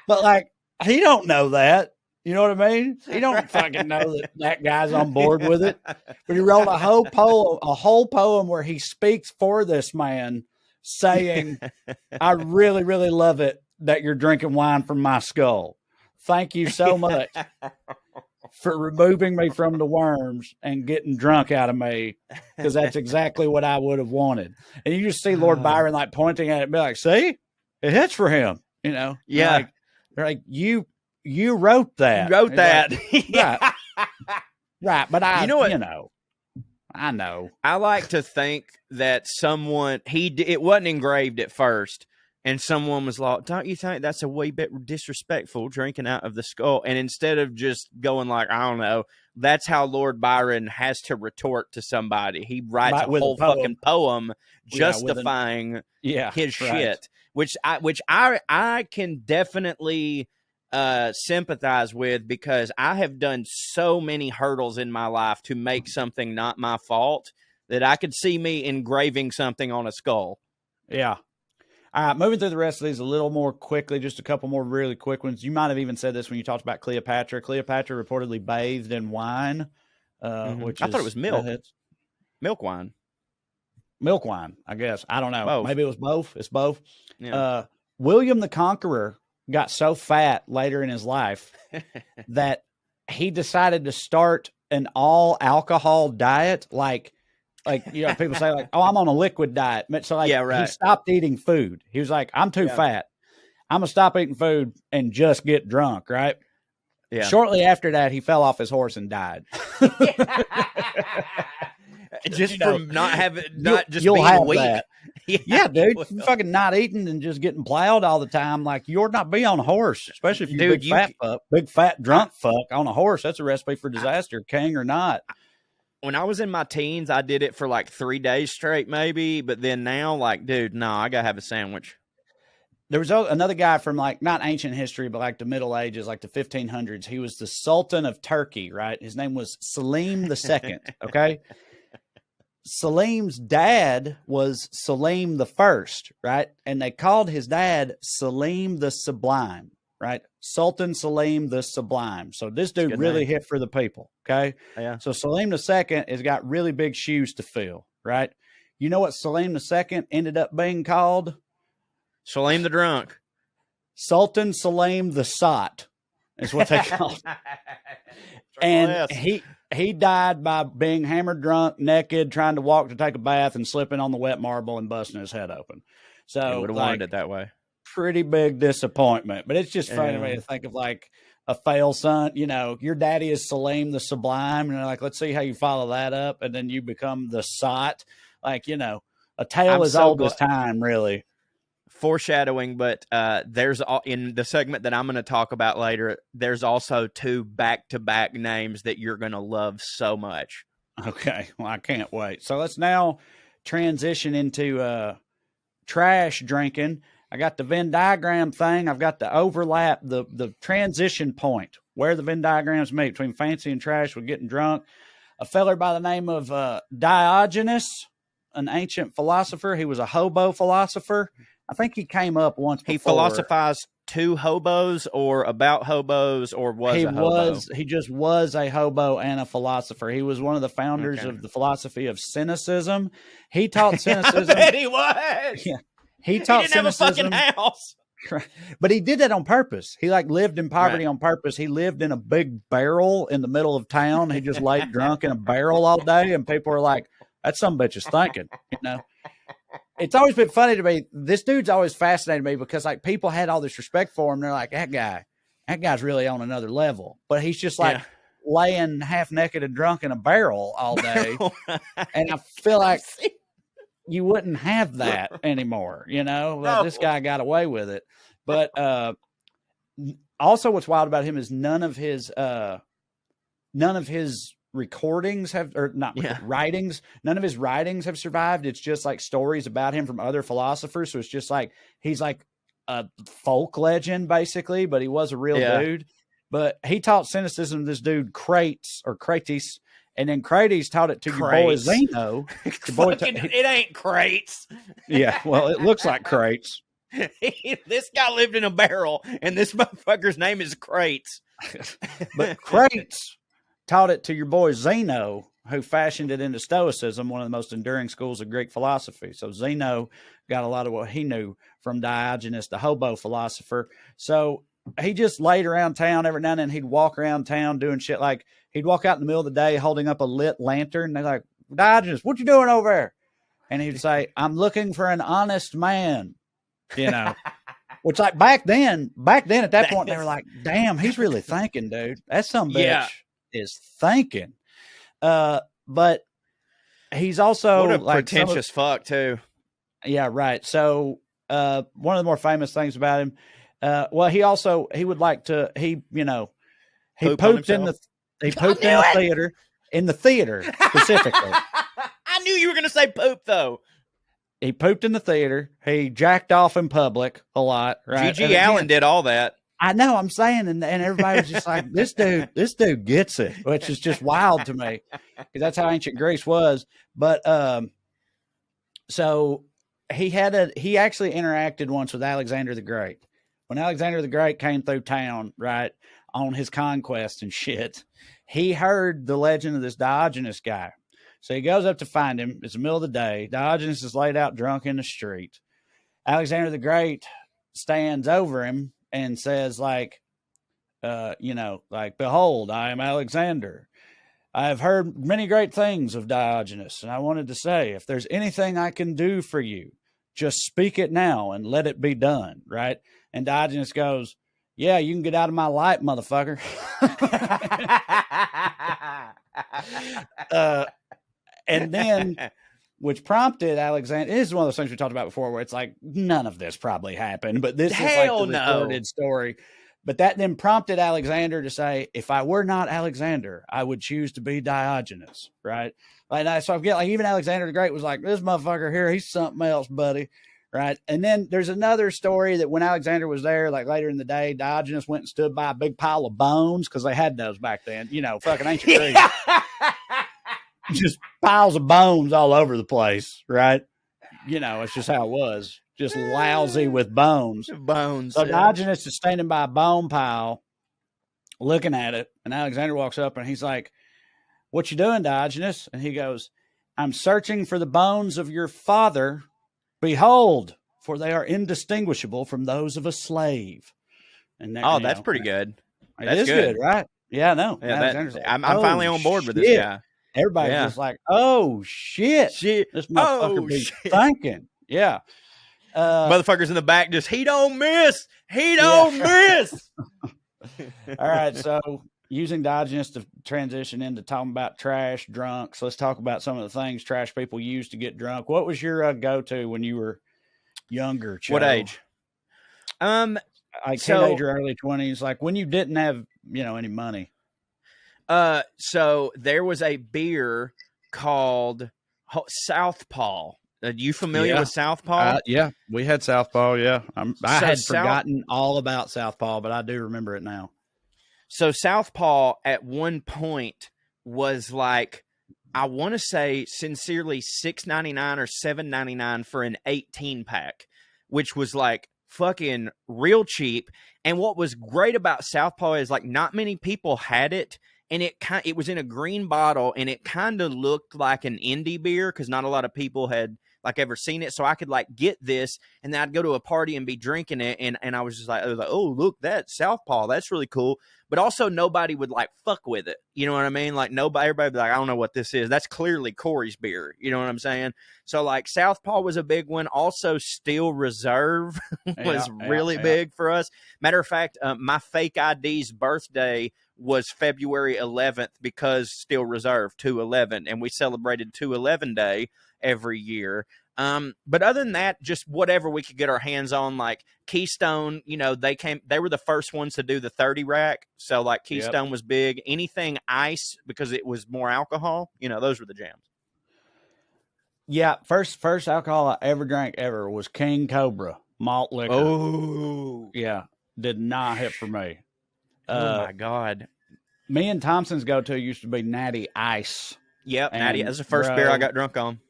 But, like, he don't know that. You know what I mean? He don't fucking know that guy's on board with it. But he wrote a whole poem where he speaks for this man, saying, I really, really love it that you're drinking wine from my skull. Thank you so much for removing me from the worms and getting drunk out of me, because that's exactly what I would have wanted. And you just see Lord Byron like pointing at it and be like, see, it hits for him, Yeah. Like you wrote that. You wrote that. Like, right. But I know. I like to think that someone, it wasn't engraved at first, and someone was like, don't you think that's a wee bit disrespectful, drinking out of the skull? And instead of just going like, I don't know, that's how Lord Byron has to retort to somebody. He writes a whole fucking poem justifying his shit, which I can definitely sympathize with, because I have done so many hurdles in my life to make something not my fault that I could see me engraving something on a skull. Yeah. All right, moving through the rest of these a little more quickly, just a couple more really quick ones. You might have even said this when you talked about Cleopatra. Cleopatra reportedly bathed in wine, which I thought it was milk. Milk wine, I guess. I don't know. Both. Maybe it was both. It's both. Yeah. William the Conqueror got so fat later in his life that he decided to start an all alcohol diet. Like people say like, oh, I'm on a liquid diet. So like, he stopped eating food. He was like, I'm too fat. I'm gonna stop eating food and just get drunk. Right. Yeah. Shortly after that, he fell off his horse and died. Just from being weak. Yeah, dude. Fucking not eating and just getting plowed all the time. Like, you ought not be on a horse, especially if you're big fat drunk fuck on a horse. That's a recipe for disaster, king or not. When I was in my teens, I did it for like 3 days straight, maybe. But then now, like, dude, no, I gotta have a sandwich. There was another guy from like not ancient history, but like the Middle Ages, like the 1500s. He was the Sultan of Turkey, right? His name was Saleem II. Okay. Saleem's dad was Saleem I, right? And they called his dad Saleem the Sublime, right? Sultan Saleem the Sublime. So this dude really hit for the people, okay? Yeah. So Saleem II has got really big shoes to fill, right? You know what Saleem II ended up being called? Saleem the Drunk. Sultan Saleem the Sot is what they called. And he died by being hammered drunk, naked, trying to walk to take a bath and slipping on the wet marble and busting his head open. So would have wanted it that way. Pretty big disappointment. But it's just funny to me to think of like a fail son. Your daddy is Saleem the Sublime, and like, let's see how you follow that up, and then you become the Sot. Like, a tale as old as time, really. Foreshadowing, but there's in the segment that I'm going to talk about later, there's also 2 back-to-back names that you're going to love so much. Okay, well, I can't wait. So let's now transition into trash drinking. I got the Venn diagram thing. I've got the overlap, the transition point where the Venn diagrams meet between fancy and trash with getting drunk. A feller by the name of Diogenes, an ancient philosopher. He was a hobo philosopher. I think he came up once before. He philosophized to hobos or about hobos or was a hobo? He just was a hobo and a philosopher. He was one of the founders of the philosophy of cynicism. He taught cynicism. I bet he was. Yeah. He taught He didn't cynicism. have a fucking house. But he did that on purpose. He lived in poverty on purpose. He lived in a big barrel in the middle of town. He just laid drunk in a barrel all day, and people were like, "That some bitch is thinking," It's always been funny to me. This dude's always fascinated me because people had all this respect for him. They're like, that guy's really on another level. But he's just laying half naked and drunk in a barrel all day. And I feel like you wouldn't have that anymore, No. This guy got away with it. But also what's wild about him is none of his recordings writings. None of his writings have survived. It's just like stories about him from other philosophers. So it's just like he's like a folk legend basically, but he was a real dude. But he taught cynicism to this dude Crates, and then Crates taught it to your boy Zeno. It ain't Crates. Yeah, well, it looks like Crates. This guy lived in a barrel, and this motherfucker's name is Crates. But Crates taught it to your boy Zeno, who fashioned it into Stoicism, one of the most enduring schools of Greek philosophy. So Zeno got a lot of what he knew from Diogenes, the hobo philosopher. So he just laid around town every now and then. He'd walk around town doing shit like he'd walk out in the middle of the day holding up a lit lantern. They're like, Diogenes, what you doing over there? And he'd say, I'm looking for an honest man, Which back then at that point, they were like, damn, he's really thinking, dude. That's some bitch is thinking. But he's also what a pretentious fuck too. Yeah, right. So one of the more famous things about him, he would like to he pooped in the theater specifically. I knew you were gonna say poop though. He pooped in the theater. He jacked off in public a lot. Right. G.G. Allen did all that. I know. I'm saying, and everybody was just like, "This dude gets it," which is just wild to me because that's how ancient Greece was. But so he actually interacted once with Alexander the Great. When Alexander the Great came through town, right, on his conquest and shit, he heard the legend of this Diogenes guy. So he goes up to find him. It's the middle of the day. Diogenes is laid out drunk in the street. Alexander the Great stands over him and says, behold, I am Alexander. I have heard many great things of Diogenes, and I wanted to say, if there's anything I can do for you, just speak it now and let it be done, right? And Diogenes goes, yeah, you can get out of my light, motherfucker. And then, which prompted Alexander, this is one of those things we talked about before where it's like, none of this probably happened, but this is like the recorded story. But that then prompted Alexander to say, if I were not Alexander, I would choose to be Diogenes, right? So I get even Alexander the Great was like, this motherfucker here, he's something else, buddy, right? And then there's another story that when Alexander was there, like later in the day, Diogenes went and stood by a big pile of bones because they had those back then, fucking ancient Greece. Just piles of bones all over the place, right? It's just how it was. Just lousy with bones. So Diogenes is standing by a bone pile looking at it, and Alexander walks up and he's like, what you doing, Diogenes? And he goes, I'm searching for the bones of your father. Behold, for they are indistinguishable from those of a slave. And that's pretty good. That's good, right? Yeah, I know. Yeah, I'm finally on board with this guy. Everybody's just like, oh, shit. This motherfucker be thinking. Yeah. Motherfuckers in the back just, he don't miss. He don't miss. All right. So using Diogenes to transition into talking about trash drunks, let's talk about some of the things trash people use to get drunk. What was your go-to when you were younger, Joe? What age? Like teenager, early 20s, like when you didn't have, any money. So there was a beer called Southpaw. Are you familiar with Southpaw? Yeah, we had Southpaw. Yeah, I So had forgotten all about Southpaw, but I do remember it now. So Southpaw at one point was like, I want to say sincerely $6.99 or $7.99 for an 18-pack, which was like fucking real cheap. And what was great about Southpaw is like not many people had it, and it was in a green bottle, and it kind of looked like an indie beer because not a lot of people had like ever seen it. So I could like get this, and then I'd go to a party and be drinking it, and I was just like, oh, look, that Southpaw, that's really cool. But also nobody would like fuck with it. You know what I mean? Like everybody would be like, I don't know what this is. That's clearly Corey's beer. You know what I'm saying? So like Southpaw was a big one. Also Steel Reserve was really big for us. Matter of fact, my fake ID's birthday was February 11th because Steel Reserve 211, and we celebrated 211 Day every year. But other than that, just whatever we could get our hands on, like Keystone, you know, they were the first ones to do the 30 rack. So like Keystone was big. Anything ice because it was more alcohol, you know, those were the jams. Yeah. First alcohol I ever drank was King Cobra malt liquor. Oh yeah. Did not hit for me. Oh my God. Me and Thompson's go-to used to be Natty Ice. Yep. Natty. That's the first beer I got drunk on.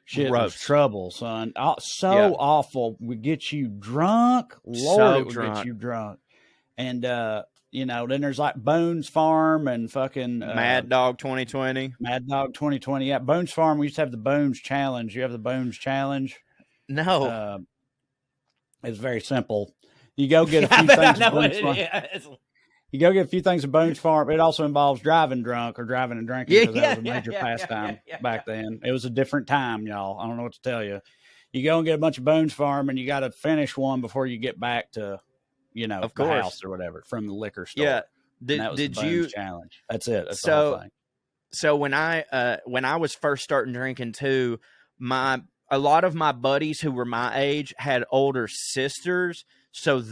Shit was trouble, son. Awful. Would get you drunk. Lord, it would get you drunk. And, you know, then there's like Bones Farm and fucking Mad Dog 2020. Mad Dog 2020. Yeah, Bones Farm. We used to have the Bones Challenge. You have the Bones Challenge? No. It's very simple. You go get a few things. You go get a few things at Bones Farm. It also involves driving drunk or driving and drinking because that was a major pastime back then. It was a different time, y'all. I don't know what to tell you. You go and get a bunch of Bones Farm, and you got to finish one before you get back to, you know, the house or whatever from the liquor store. Yeah. Did you challenge? That's it. That's the whole thing. So when I was first starting drinking too, a lot of my buddies who were my age had older sisters. So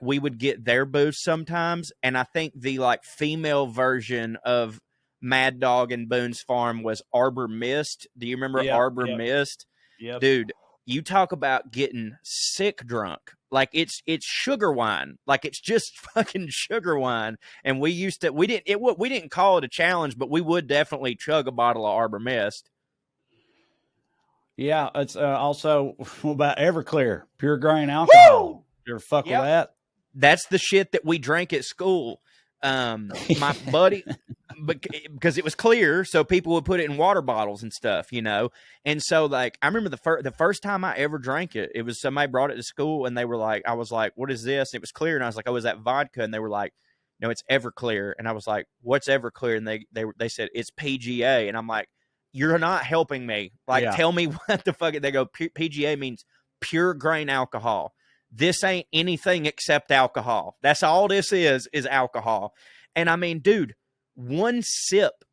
we would get their booze sometimes. And I think the like female version of Mad Dog and Boone's Farm was Arbor Mist. Do you remember Arbor Mist? Yep. Dude, you talk about getting sick drunk. Like it's sugar wine. Like it's just fucking sugar wine. And we didn't call it a challenge, but we would definitely chug a bottle of Arbor Mist. Yeah, it's also about Everclear, pure grain alcohol. Woo! You ever fuck with that? That's the shit that we drank at school. My buddy, because it was clear, so people would put it in water bottles and stuff, you know. And so, like, I remember the first time I ever drank it, it was somebody brought it to school, and they were like, I was like, "What is this?" And it was clear, and I was like, "Oh, is that vodka?" And they were like, "No, it's Everclear." And I was like, "What's Everclear?" And they said it's PGA, and I'm like, "You're not helping me. Like, tell me what the fuck." They go, PGA means pure grain alcohol. This ain't anything except alcohol. That's all this is alcohol. And I mean, dude, one sip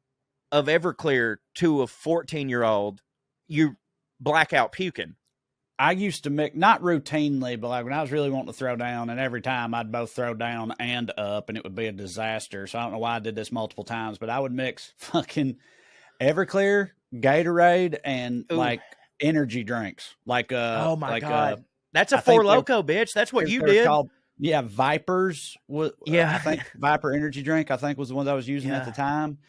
of Everclear to a 14-year-old, you blackout puking. I used to mix, not routinely, but like when I was really wanting to throw down, and every time I'd both throw down and up, and it would be a disaster. So I don't know why I did this multiple times, but I would mix fucking Everclear, Gatorade, and like energy drinks. Like oh my God. That's a Four Loko, bitch. That's what you did. Called, Vipers. I think Viper energy drink, I think, was the one that I was using at the time.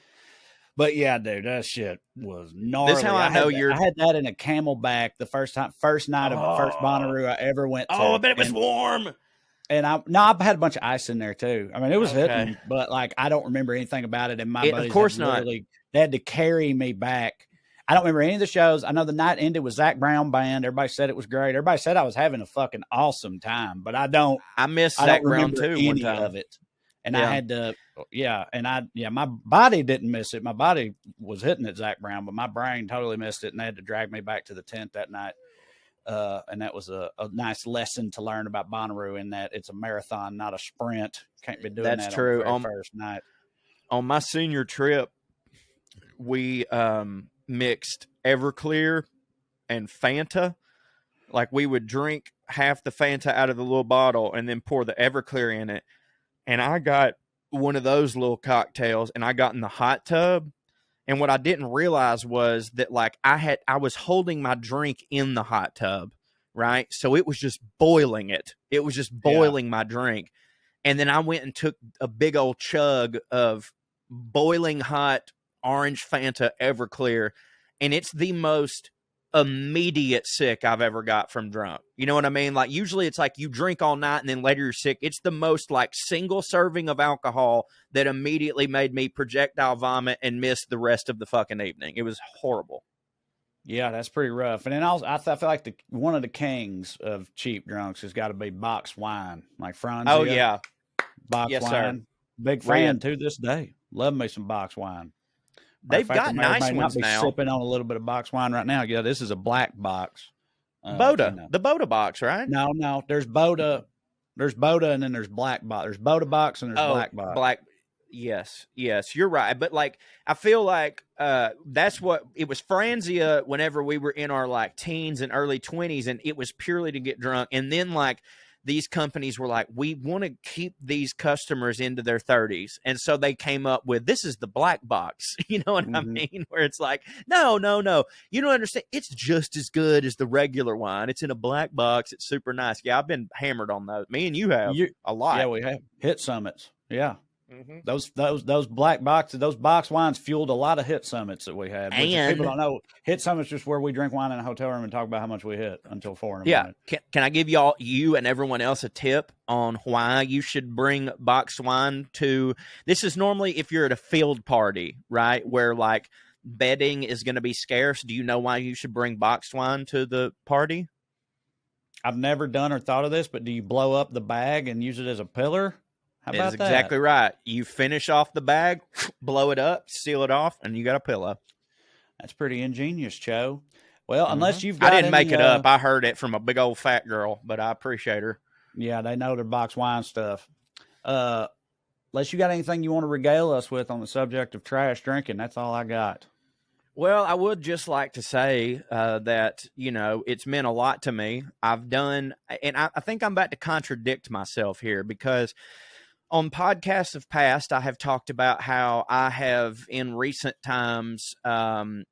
But yeah, dude, that shit was gnarly. This is how I know I had that in a Camelback the first night of first Bonnaroo I ever went to. Oh, I bet it was warm. And I had a bunch of ice in there too. I mean, it was hitting, but like I don't remember anything about it. And my buddies, of course not. They had to carry me back. I don't remember any of the shows. I know the night ended with Zach Brown Band. Everybody said it was great. Everybody said I was having a fucking awesome time, but I don't. I missed Zach Brown too. Any one time of it, and I had to. My body didn't miss it. My body was hitting at Zach Brown, but my brain totally missed it, and they had to drag me back to the tent that night. And that was a nice lesson to learn about Bonnaroo, in that it's a marathon, not a sprint. Can't be doing That's that true. on the first night. On my senior trip, we mixed Everclear and Fanta. Like we would drink half the Fanta out of the little bottle and then pour the Everclear in it. And I got one of those little cocktails, and I got in the hot tub, And what I didn't realize was that like I was holding my drink in the hot tub, right? So it was just boiling it. It was just boiling my drink. And then I went and took a big old chug of boiling hot orange Fanta Everclear. And it's the most immediate sick I've ever got from drunk. You know what I mean? Like usually it's like you drink all night and then later you're sick. It's the most like single serving of alcohol that immediately made me projectile vomit and miss the rest of the fucking evening. It was horrible. Yeah, that's pretty rough. And then I feel like one of the kings of cheap drunks has got to be boxed wine, like Franzia. Oh yeah, boxed yes, wine. Sir. Big fan to this day. Love me some boxed wine. They've got nice ones now. Sipping on a little bit of box wine right now. Yeah, this is a black box. Boda, the Boda box, right? No. There's Boda, and then there's black box. There's Boda box and there's black box. Yes, you're right. But like, I feel like that's what it was. Franzia whenever we were in our like teens and early 20s, and it was purely to get drunk. And then like these companies were like, we want to keep these customers into their 30s. And so they came up with, this is the black box. You know what I mean? Where it's like, no. You don't understand. It's just as good as the regular wine. It's in a black box. It's super nice. Yeah, I've been hammered on those. Me and you have a lot. Yeah, we have. Hit Summits. Yeah. Those black boxes, those box wines fueled a lot of hit summits that we had. And people don't know, hit summits just where we drink wine in a hotel room and talk about how much we hit until 4 in the morning. Can I give you and everyone else a tip on why you should bring boxed wine to? This is normally if you're at a field party, right, where like bedding is going to be scarce. Do you know why you should bring boxed wine to the party? I've never done or thought of this, but do you blow up the bag and use it as a pillar? How about that? Exactly right. You finish off the bag, blow it up, seal it off, and you got a pillow. That's pretty ingenious, Cho. Well, unless you've got I didn't make it up. I heard it from a big old fat girl, but I appreciate her. Yeah, they know their box wine stuff. Unless you got anything you want to regale us with on the subject of trash drinking, that's all I got. Well, I would just like to say that, you know, it's meant a lot to me. I've done, and I think I'm about to contradict myself here because on podcasts of past, I have talked about how I have in recent times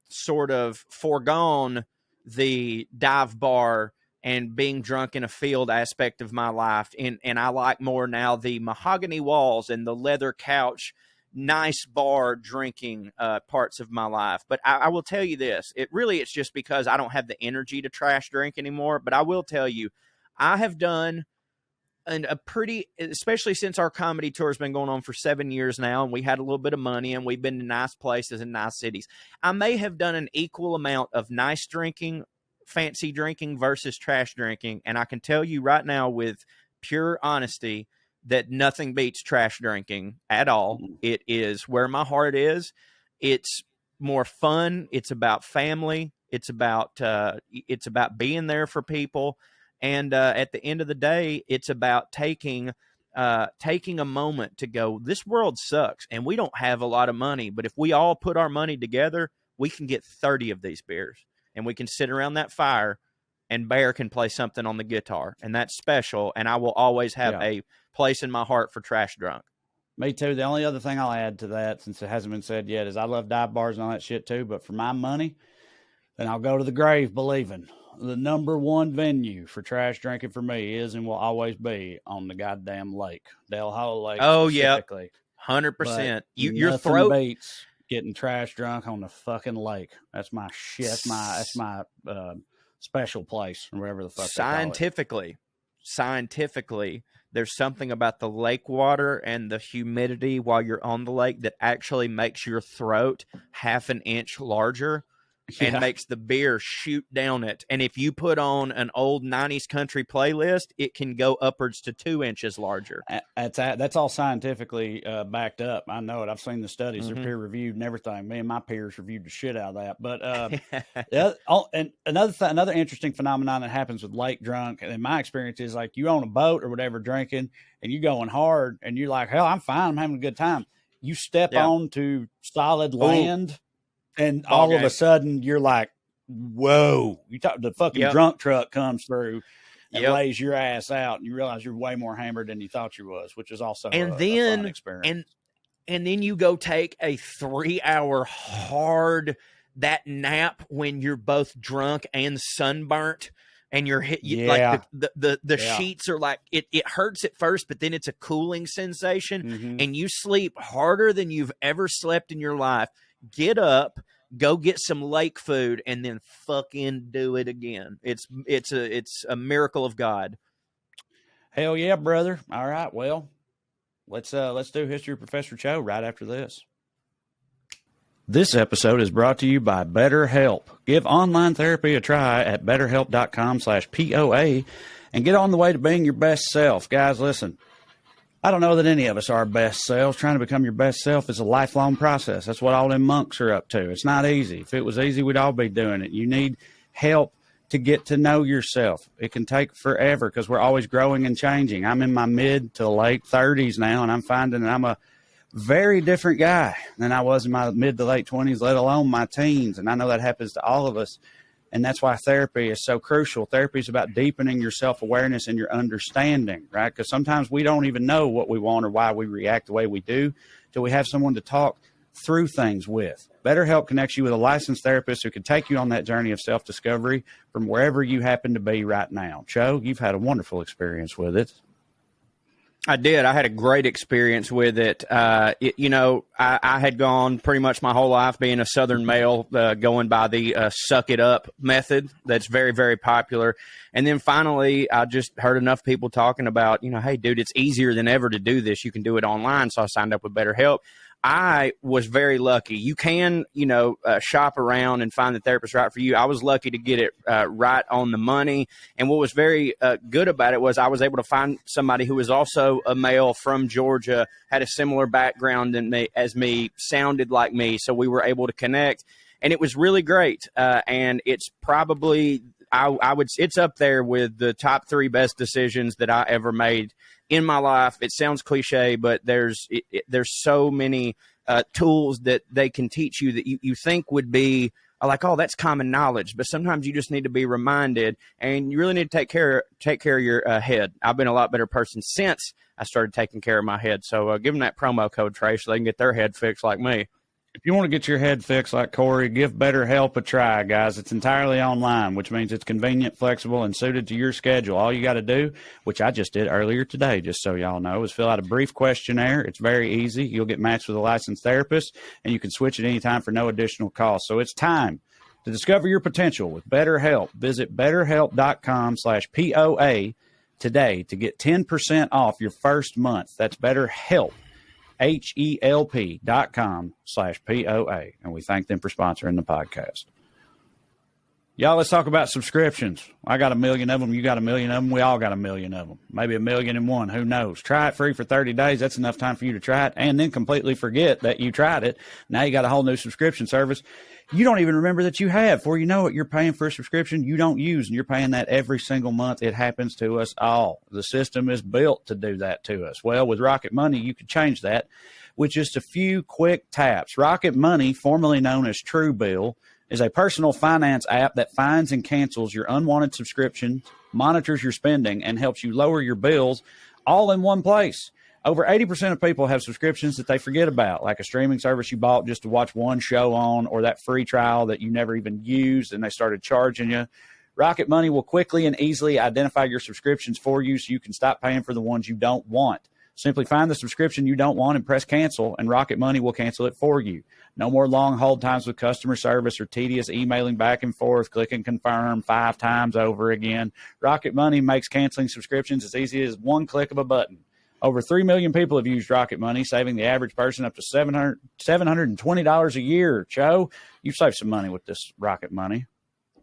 sort of foregone the dive bar and being drunk in a field aspect of my life. And I like more now the mahogany walls and the leather couch, nice bar drinking parts of my life. But I will tell you this, it's just because I don't have the energy to trash drink anymore. But I will tell you, I have done especially since our comedy tour has been going on for 7 years now, and we had a little bit of money and we've been to nice places and nice cities. I may have done an equal amount of nice drinking, fancy drinking versus trash drinking. And I can tell you right now with pure honesty that nothing beats trash drinking at all. It is where my heart is. It's more fun. It's about family. It's about being there for people. And at the end of the day, it's about taking a moment to go, this world sucks and we don't have a lot of money. But if we all put our money together, we can get 30 of these beers and we can sit around that fire and Bear can play something on the guitar. And that's special. And I will always have a place in my heart for trash drunk. Me too. The only other thing I'll add to that, since it hasn't been said yet, is I love dive bars and all that shit too. But for my money, then I'll go to the grave believing the number one venue for trash drinking for me is and will always be on the goddamn lake, Del Hollow Lake. Oh yeah, 100%. Your throat beats getting trash drunk on the fucking lake. That's my shit. That's my special place or whatever the fuck. Scientifically, there's something about the lake water and the humidity while you're on the lake that actually makes your throat half an inch larger. And makes the beer shoot down it. And if you put on an old 90s country playlist, it can go upwards to 2 inches larger. That's all scientifically backed up. I know it. I've seen the studies. They're peer-reviewed and everything. Me and my peers reviewed the shit out of that. But and another interesting phenomenon that happens with lake drunk, and in my experience, is like you on a boat or whatever drinking, and you going hard, and you're like, hell, I'm fine. I'm having a good time. You step onto solid land. And all of a sudden, you're like, whoa. The fucking drunk truck comes through and lays your ass out, and you realize you're way more hammered than you thought you was, which is also a fun experience. and then you go take a 3-hour hard that nap when you're both drunk and sunburnt. And you're hit, like the sheets are like, it hurts at first, but then it's a cooling sensation, and you sleep harder than you've ever slept in your life. Get up, go get some lake food, and then fucking do it again. It's a miracle of God. Hell yeah, brother. All right, well, let's do History of Professor Cho right after this. This episode is brought to you by BetterHelp. Give online therapy a try at betterhelp.com/POA and get on the way to being your best self. Guys, listen, I don't know that any of us are our best selves. Trying to become your best self is a lifelong process. That's what all them monks are up to. It's not easy. If it was easy, we'd all be doing it. You need help to get to know yourself. It can take forever because we're always growing and changing. I'm in my mid to late 30s now, and I'm finding that I'm a very different guy than I was in my mid to late 20s, let alone my teens. And I know that happens to all of us. And that's why therapy is so crucial. Therapy is about deepening your self-awareness and your understanding, right? Because sometimes we don't even know what we want or why we react the way we do till we have someone to talk through things with. BetterHelp connects you with a licensed therapist who can take you on that journey of self-discovery from wherever you happen to be right now. Cho, you've had a wonderful experience with it. I did. I had a great experience with it. I had gone pretty much my whole life being a Southern male, going by the suck it up method. That's very, very popular. And then finally, I just heard enough people talking about, hey, dude, it's easier than ever to do this. You can do it online. So I signed up with BetterHelp. I was very lucky. You can, shop around and find the therapist right for you. I was lucky to get it right on the money. And what was very good about it was I was able to find somebody who was also a male from Georgia, had a similar background as me, sounded like me. So we were able to connect. And it was really great. And it's probably, it's up there with the top 3 best decisions that I ever made in my life. It sounds cliche, but there's so many tools that they can teach you that you think would be like, oh, that's common knowledge. But sometimes you just need to be reminded, and you really need to take care of your head. I've been a lot better person since I started taking care of my head. So give them that promo code, Trae, so they can get their head fixed like me. If you want to get your head fixed like Corey, give BetterHelp a try, guys. It's entirely online, which means it's convenient, flexible, and suited to your schedule. All you got to do, which I just did earlier today, just so y'all know, is fill out a brief questionnaire. It's very easy. You'll get matched with a licensed therapist, and you can switch at any time for no additional cost. So it's time to discover your potential with BetterHelp. Visit betterhelp.com/POA today to get 10% off your first month. That's BetterHelp. HELP.com/POA. And we thank them for sponsoring the podcast. Y'all, let's talk about subscriptions. I got 1 million of them. You got 1 million of them. We all got 1 million of them. Maybe 1,000,001. Who knows? Try it free for 30 days. That's enough time for you to try it and then completely forget that you tried it. Now you got a whole new subscription service. You don't even remember that you have. Before you know it, you're paying for a subscription you don't use, and you're paying that every single month. It happens to us all. The system is built to do that to us. Well, with Rocket Money, you can change that with just a few quick taps. Rocket Money, formerly known as Truebill, is a personal finance app that finds and cancels your unwanted subscriptions, monitors your spending, and helps you lower your bills all in one place. Over 80% of people have subscriptions that they forget about, like a streaming service you bought just to watch one show on, or that free trial that you never even used and they started charging you. Rocket Money will quickly and easily identify your subscriptions for you so you can stop paying for the ones you don't want. Simply find the subscription you don't want and press cancel, and Rocket Money will cancel it for you. No more long hold times with customer service or tedious emailing back and forth, click and confirm 5 times over again. Rocket Money makes canceling subscriptions as easy as one click of a button. Over 3 million people have used Rocket Money, saving the average person up to $720 a year. Cho, you save some money with this Rocket Money.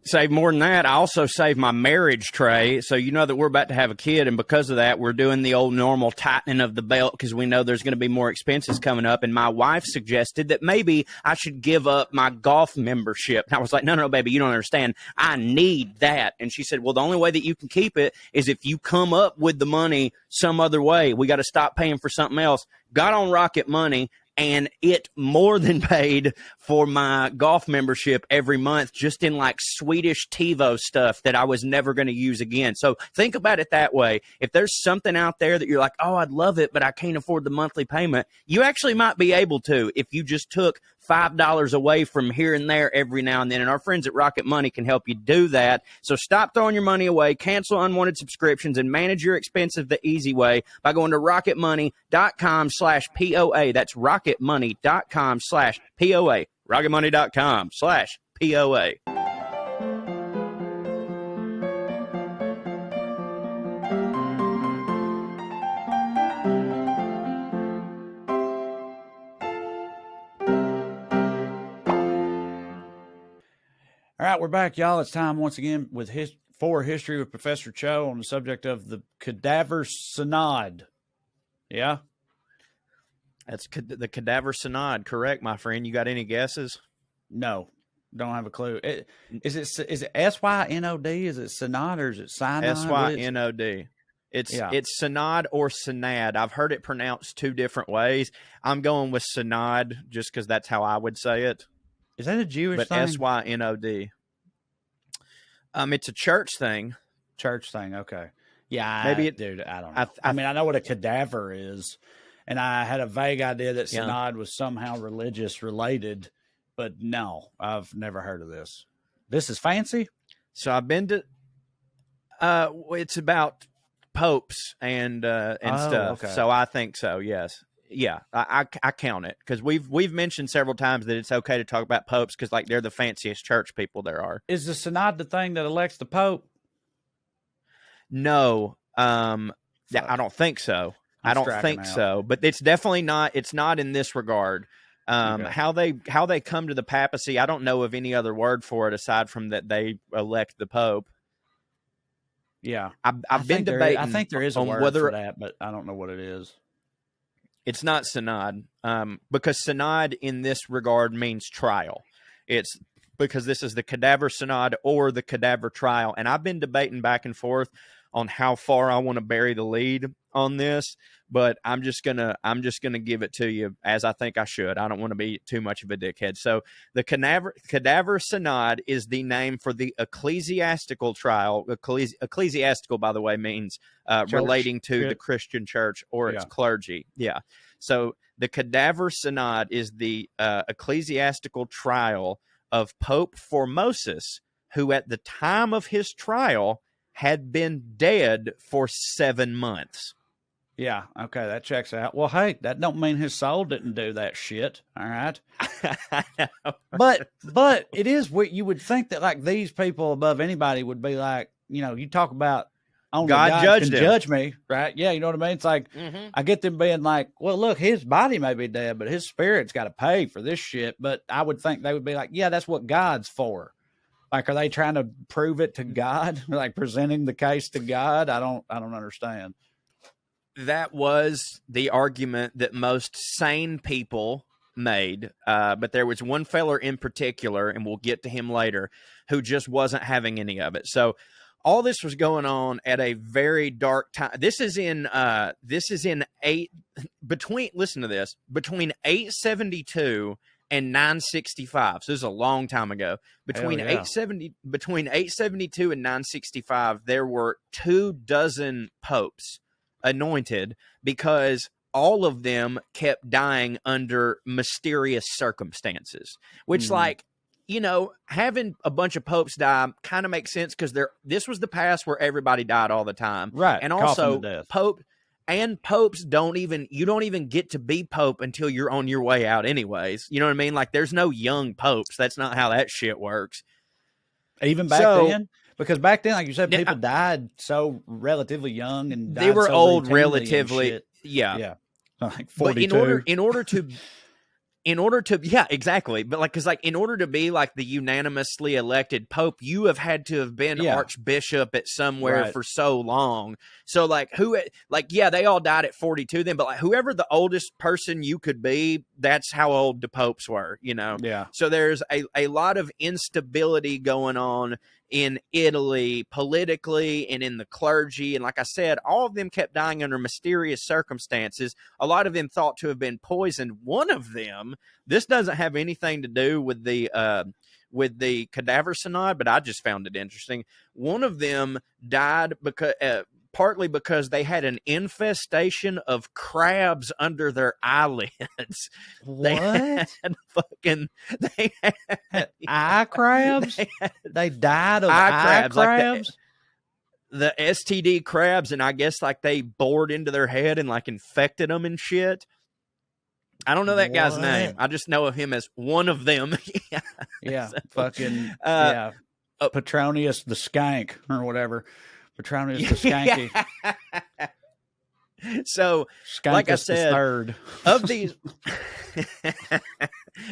Save more than that. I also saved my marriage, Trae. So you know that we're about to have a kid, and because of that, we're doing the old normal tightening of the belt because we know there's going to be more expenses coming up. And my wife suggested that maybe I should give up my golf membership. And I was like, no, baby, you don't understand. I need that. And she said, well, the only way that you can keep it is if you come up with the money some other way. We got to stop paying for something else. Got on Rocket Money. and it more than paid for my golf membership every month, just in like Swedish TiVo stuff that I was never going to use again. So think about it that way. If there's something out there that you're like, oh, I'd love it, but I can't afford the monthly payment, you actually might be able to if you just took $5 away from here and there every now and then. And our friends at Rocket Money can help you do that. So stop throwing your money away, cancel unwanted subscriptions, and manage your expenses the easy way by going to rocketmoney.com/POA. That's rocketmoney.com/POA. rocketmoney.com/POA. All right, we're back, y'all. It's time once again with for history with Professor Cho on the subject of the Cadaver Synod. Yeah, That's the Cadaver Synod, correct, my friend? You got any guesses? no, don't have a clue. Is it SYNOD? Is it Synod or is it Synod? SYNOD. It's Synod or Synod. I've heard it pronounced two different ways. I'm going with Synod just because that's how I would say it. Is that a Jewish But thing? SYNOD. It's a church thing. Church thing. Okay. Yeah, Maybe dude, I don't know. I mean, I know what a cadaver is, and I had a vague idea that Synod was somehow religious related, but no, I've never heard of this. This is fancy. So I've been to. It's about popes and stuff. Okay. So I think so. Yes. Yeah, I count it because we've mentioned several times that it's okay to talk about popes because like they're the fanciest church people there are. Is the Synod the thing that elects the Pope? No, I don't think so. I don't think so. But it's definitely not. It's not in this regard. Okay. How they come to the papacy, I don't know of any other word for it aside from that they elect the Pope. Yeah, I've been debating. I think there is a word whether for that, but I don't know what it is. It's not synod, because synod in this regard means trial. It's because this is the Cadaver Synod or the Cadaver Trial. And I've been debating back and forth on how far I want to bury the lead on this, but I'm just gonna give it to you as I think I should. I don't want to be too much of a dickhead. So the Cadaver Synod is the name for the ecclesiastical trial. Ecclesiastical, by the way, means relating to the Christian church or its clergy. Yeah. So the Cadaver Synod is the ecclesiastical trial of Pope Formosus, who at the time of his trial had been dead for 7 months. Yeah, okay, that checks out. Well, hey, that don't mean his soul didn't do that shit, all right? But it is what you would think that, like, these people above anybody would be like, you know, you talk about only God judged can him. judge me, right? Yeah, you know what I mean? It's like, I get them being like, well, look, his body may be dead, but his spirit's got to pay for this shit. But I would think they would be like, yeah, that's what God's for. Like, are they trying to prove it to God? Like presenting the case to God? I don't understand. That was the argument that most sane people made. But there was one feller in particular, and we'll get to him later, who just wasn't having any of it. So all this was going on at a very dark time. Listen to this, between 872 and 965. So this is a long time ago. Between 872 and 965, there were 24 popes anointed because all of them kept dying under mysterious circumstances, which like, you know, having a bunch of popes die kind of makes sense because this was the past where everybody died all the time. Right. And also popes don't even get to be pope until you're on your way out anyways. You know what I mean? Like there's no young popes. That's not how that shit works. Even back then? Because back then, like you said, people died so relatively young and they were so old routinely relatively. Yeah. Like 42. But in order to yeah, exactly. But like, cause like in order to be like the unanimously elected pope, you have had to have been archbishop at somewhere for so long. So like they all died at 42 then, but like whoever the oldest person you could be, that's how old the popes were, you know? Yeah. So there's a lot of instability going on in Italy, politically, and in the clergy. And like I said, all of them kept dying under mysterious circumstances. A lot of them thought to have been poisoned. One of them, this doesn't have anything to do with the Cadaver Synod, but I just found it interesting. One of them died because partly because they had an infestation of crabs under their eyelids. What? They had eye crabs? They died of eye eye crabs? like the STD crabs, and I guess like they bored into their head and like infected them and shit. I don't know that guy's name. I just know of him as one of them. Yeah, So, fucking Petronius the Skank or whatever. Petronius the Skanky. So, Skankus like I the said, third. of these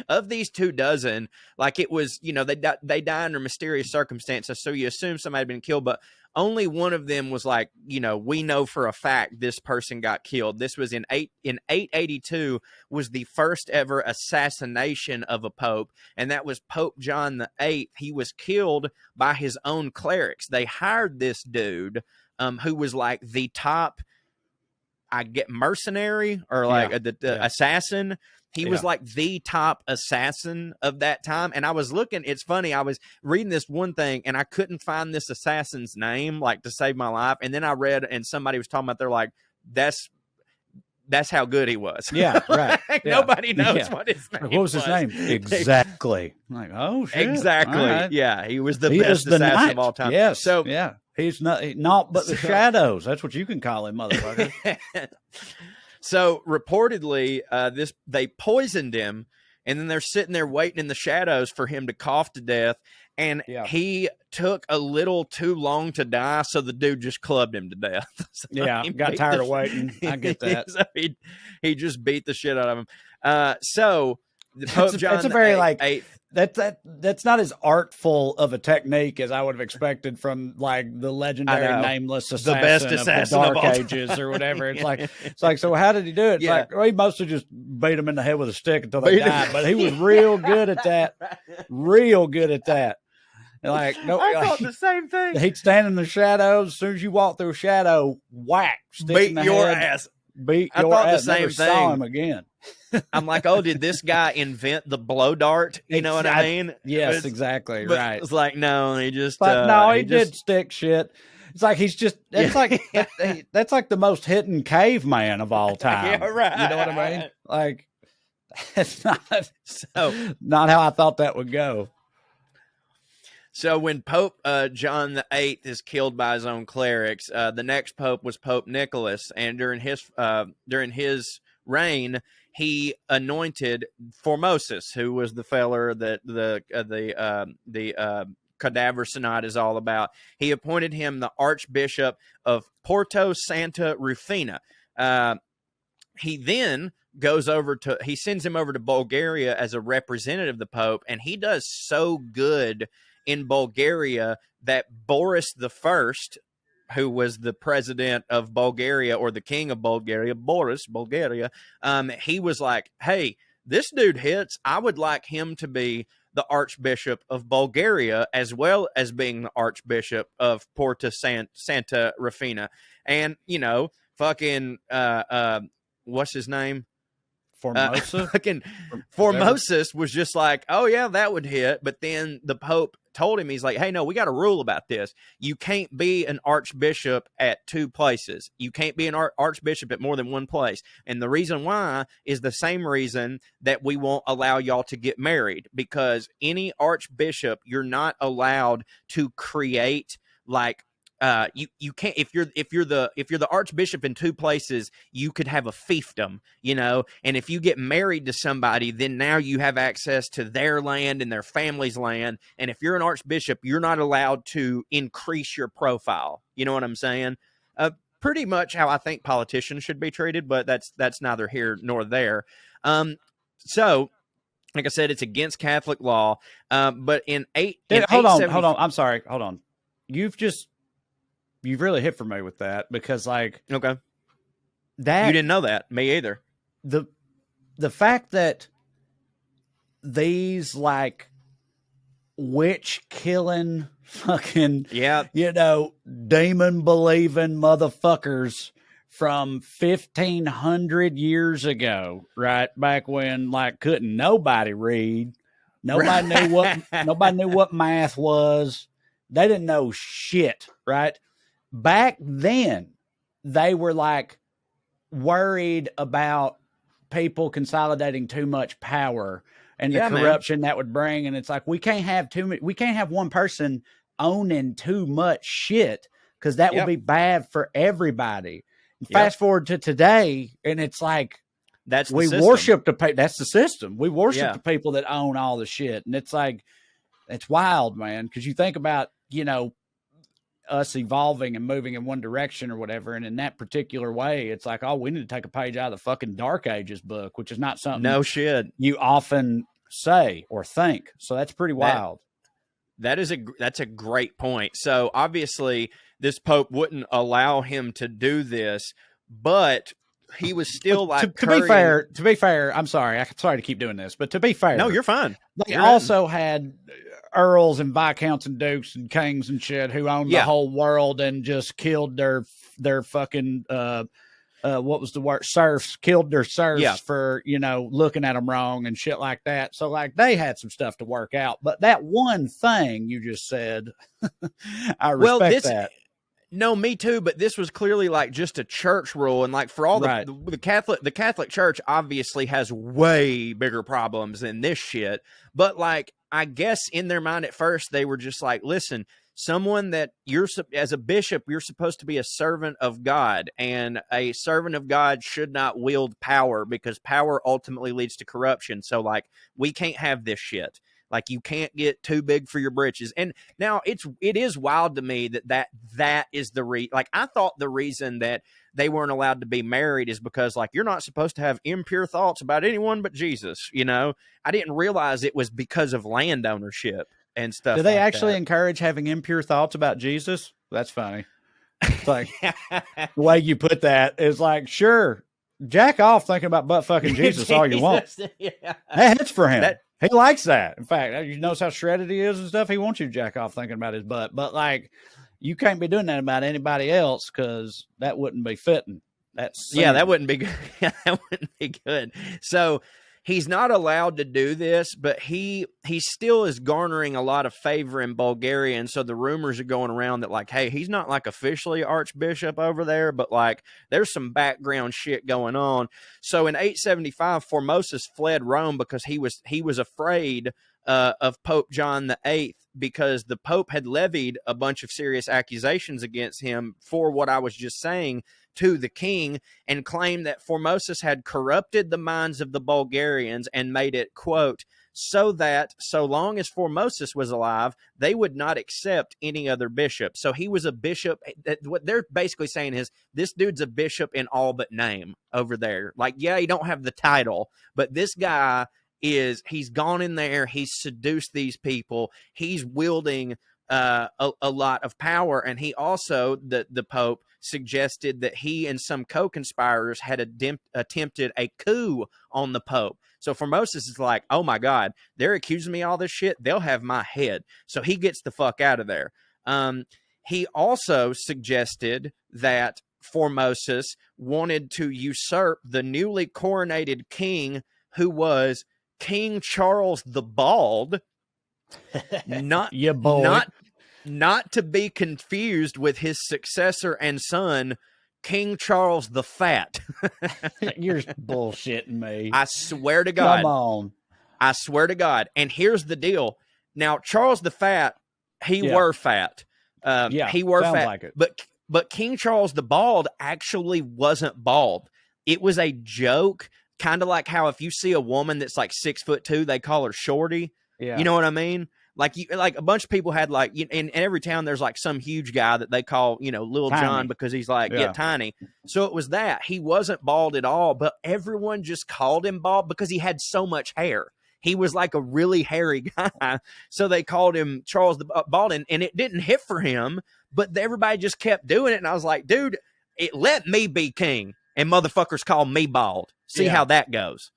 of these 24, like it was, they die under mysterious circumstances. So you assume somebody had been killed, but only one of them was like, we know for a fact this person got killed. This was in 882 was the first ever assassination of a pope, and that was Pope John VIII. He was killed by his own clerics. They hired this dude who was like the top, mercenary or like assassin. He was like the top assassin of that time. And I was looking, it's funny, I was reading this one thing and I couldn't find this assassin's name, like to save my life. And then I read, and somebody was talking about, they're like, that's how good he was. Yeah, right. Nobody knows what his name was. What was his name? Exactly. I'm like, oh, shit. Exactly. Right. Yeah, he was the best assassin of all time. Yes. So, yeah. He's not but the shadows. That's what you can call him, motherfucker. So reportedly, they poisoned him, and then they're sitting there waiting in the shadows for him to cough to death. And he took a little too long to die, so the dude just clubbed him to death. So got tired of waiting. I get that. So he just beat the shit out of him. So the Pope John, that's a very VIII, that's not as artful of a technique as I would have expected from like the legendary nameless assassin, the best assassin of the Dark Ages or whatever. It's like, so how did he do it? It's like, well, he mostly just beat him in the head with a stick until they died. But he was real good at that. Real good at that. Like, no, I thought the same thing. He'd stand in the shadows. As soon as you walk through a shadow, whack, beat your ass. Beat your ass. I thought the same thing. Saw him again. I'm like, oh, did this guy invent the blow dart? You know what I mean? Yes, exactly. Right. It's like, no, he just. But no, he did stick shit. It's like he's just. It's like that's like the most hidden caveman of all time. Yeah, right. You know what I mean? Like, it's not how I thought that would go. So when Pope John VIII is killed by his own clerics, the next pope was Pope Nicholas, and during his reign, he anointed Formosus, who was the feller that the Cadaver Synod is all about. He appointed him the Archbishop of Porto Santa Rufina. He then he sends him over to Bulgaria as a representative of the Pope, and he does so good in Bulgaria that Boris I, who was the president of Bulgaria, or the king of Bulgaria, Bulgaria, he was like, hey, this dude hits. I would like him to be the Archbishop of Bulgaria as well as being the Archbishop of Porto Santa Rufina. And, fucking, what's his name? Formosa? Formosus was just like, oh, yeah, that would hit. But then the Pope told him, he's like, hey, no, we got a rule about this. You can't be an archbishop at two places. You can't be an archbishop at more than one place. And the reason why is the same reason that we won't allow y'all to get married, because any archbishop, you're not allowed to create like you can't, if you're the archbishop in two places, you could have a fiefdom, and if you get married to somebody, then now you have access to their land and their family's land. And if you're an archbishop, you're not allowed to increase your profile. You know what I'm saying? Pretty much how I think politicians should be treated, but that's neither here nor there. So like I said, it's against Catholic law. But hold on. I'm sorry. Hold on. You've really hit for me with that, because like, okay, that you didn't know that, me either. The fact that these like witch killing, fucking, Yeah. demon believing motherfuckers from 1,500 years ago, right? Back when couldn't nobody read. Nobody knew what math was. They didn't know shit, right? Back then, they were worried about people consolidating too much power and the corruption that would bring. And it's we can't have one person owning too much shit, because that would be bad for everybody. Fast forward to today, and it's that's we system. worship that's the system. We worship the people that own all the shit. And it's it's wild, man. Because you think about, us evolving and moving in one direction or whatever. And in that particular way, it's we need to take a page out of the fucking Dark Ages book, which is not something no shit you often say or think. So that's pretty wild. That's a great point. So obviously this Pope wouldn't allow him to do this, but he was still to be fair, I'm sorry. I'm sorry to keep doing this, but to be fair, no, you're fine. They also had earls and viscounts and dukes and kings and shit who owned the whole world and just killed their fucking what was the word? Serfs, killed their serfs for, looking at them wrong and shit like that. So they had some stuff to work out. But that one thing you just said, I respect that. No, me too. But this was clearly just a church rule, and for all the Catholic Church obviously has way bigger problems than this shit. But I guess in their mind at first they were just listen, someone that as a bishop, you're supposed to be a servant of God, and a servant of God should not wield power, because power ultimately leads to corruption. So we can't have this shit. You can't get too big for your britches. And now it is wild to me that is the I thought the reason that they weren't allowed to be married is because you're not supposed to have impure thoughts about anyone but Jesus. I didn't realize it was because of land ownership and stuff. Do they actually encourage having impure thoughts about Jesus? That's funny. It's the way you put that is sure, jack off thinking about butt fucking Jesus all you want. That's for him. He likes that. In fact, you notice how shredded he is and stuff. He wants you to jack off thinking about his butt. But you can't be doing that about anybody else, because that wouldn't be fitting. That wouldn't be good. That wouldn't be good. So he's not allowed to do this, but he still is garnering a lot of favor in Bulgaria. And so the rumors are going around that hey, he's not officially archbishop over there, but there's some background shit going on. So in 875, Formosus fled Rome because he was afraid of Pope John VIII, because the Pope had levied a bunch of serious accusations against him for what I was just saying to the king, and claimed that Formosus had corrupted the minds of the Bulgarians and made it, quote, so that so long as Formosus was alive, they would not accept any other bishop. So he was a bishop. What they're basically saying is this dude's a bishop in all but name over there. You don't have the title, but this guy he's gone in there, he's seduced these people, he's wielding a lot of power. And he also, the Pope, suggested that he and some co-conspirators had attempted a coup on the Pope. So Formosus is oh my God, they're accusing me of all this shit, they'll have my head. So he gets the fuck out of there. He also suggested that Formosus wanted to usurp the newly coronated king, who was King Charles the Bald. Not to be confused with his successor and son, King Charles the Fat. You're bullshitting me. I swear to God. Come on. I swear to God. And here's the deal. Now, Charles the Fat, he were fat. He were fat. Like it. But King Charles the Bald actually wasn't bald. It was a joke, kind of like how if you see a woman that's 6'2", they call her shorty. Yeah. You know what I mean? A bunch of people had in every town there's some huge guy that they call Little tiny. John, because he's tiny. So it was that he wasn't bald at all, but everyone just called him bald because he had so much hair. He was a really hairy guy, so they called him Charles the Bald, and it didn't hit for him, but everybody just kept doing it. And I was like, dude, let me be king, and motherfuckers call me bald. See how that goes.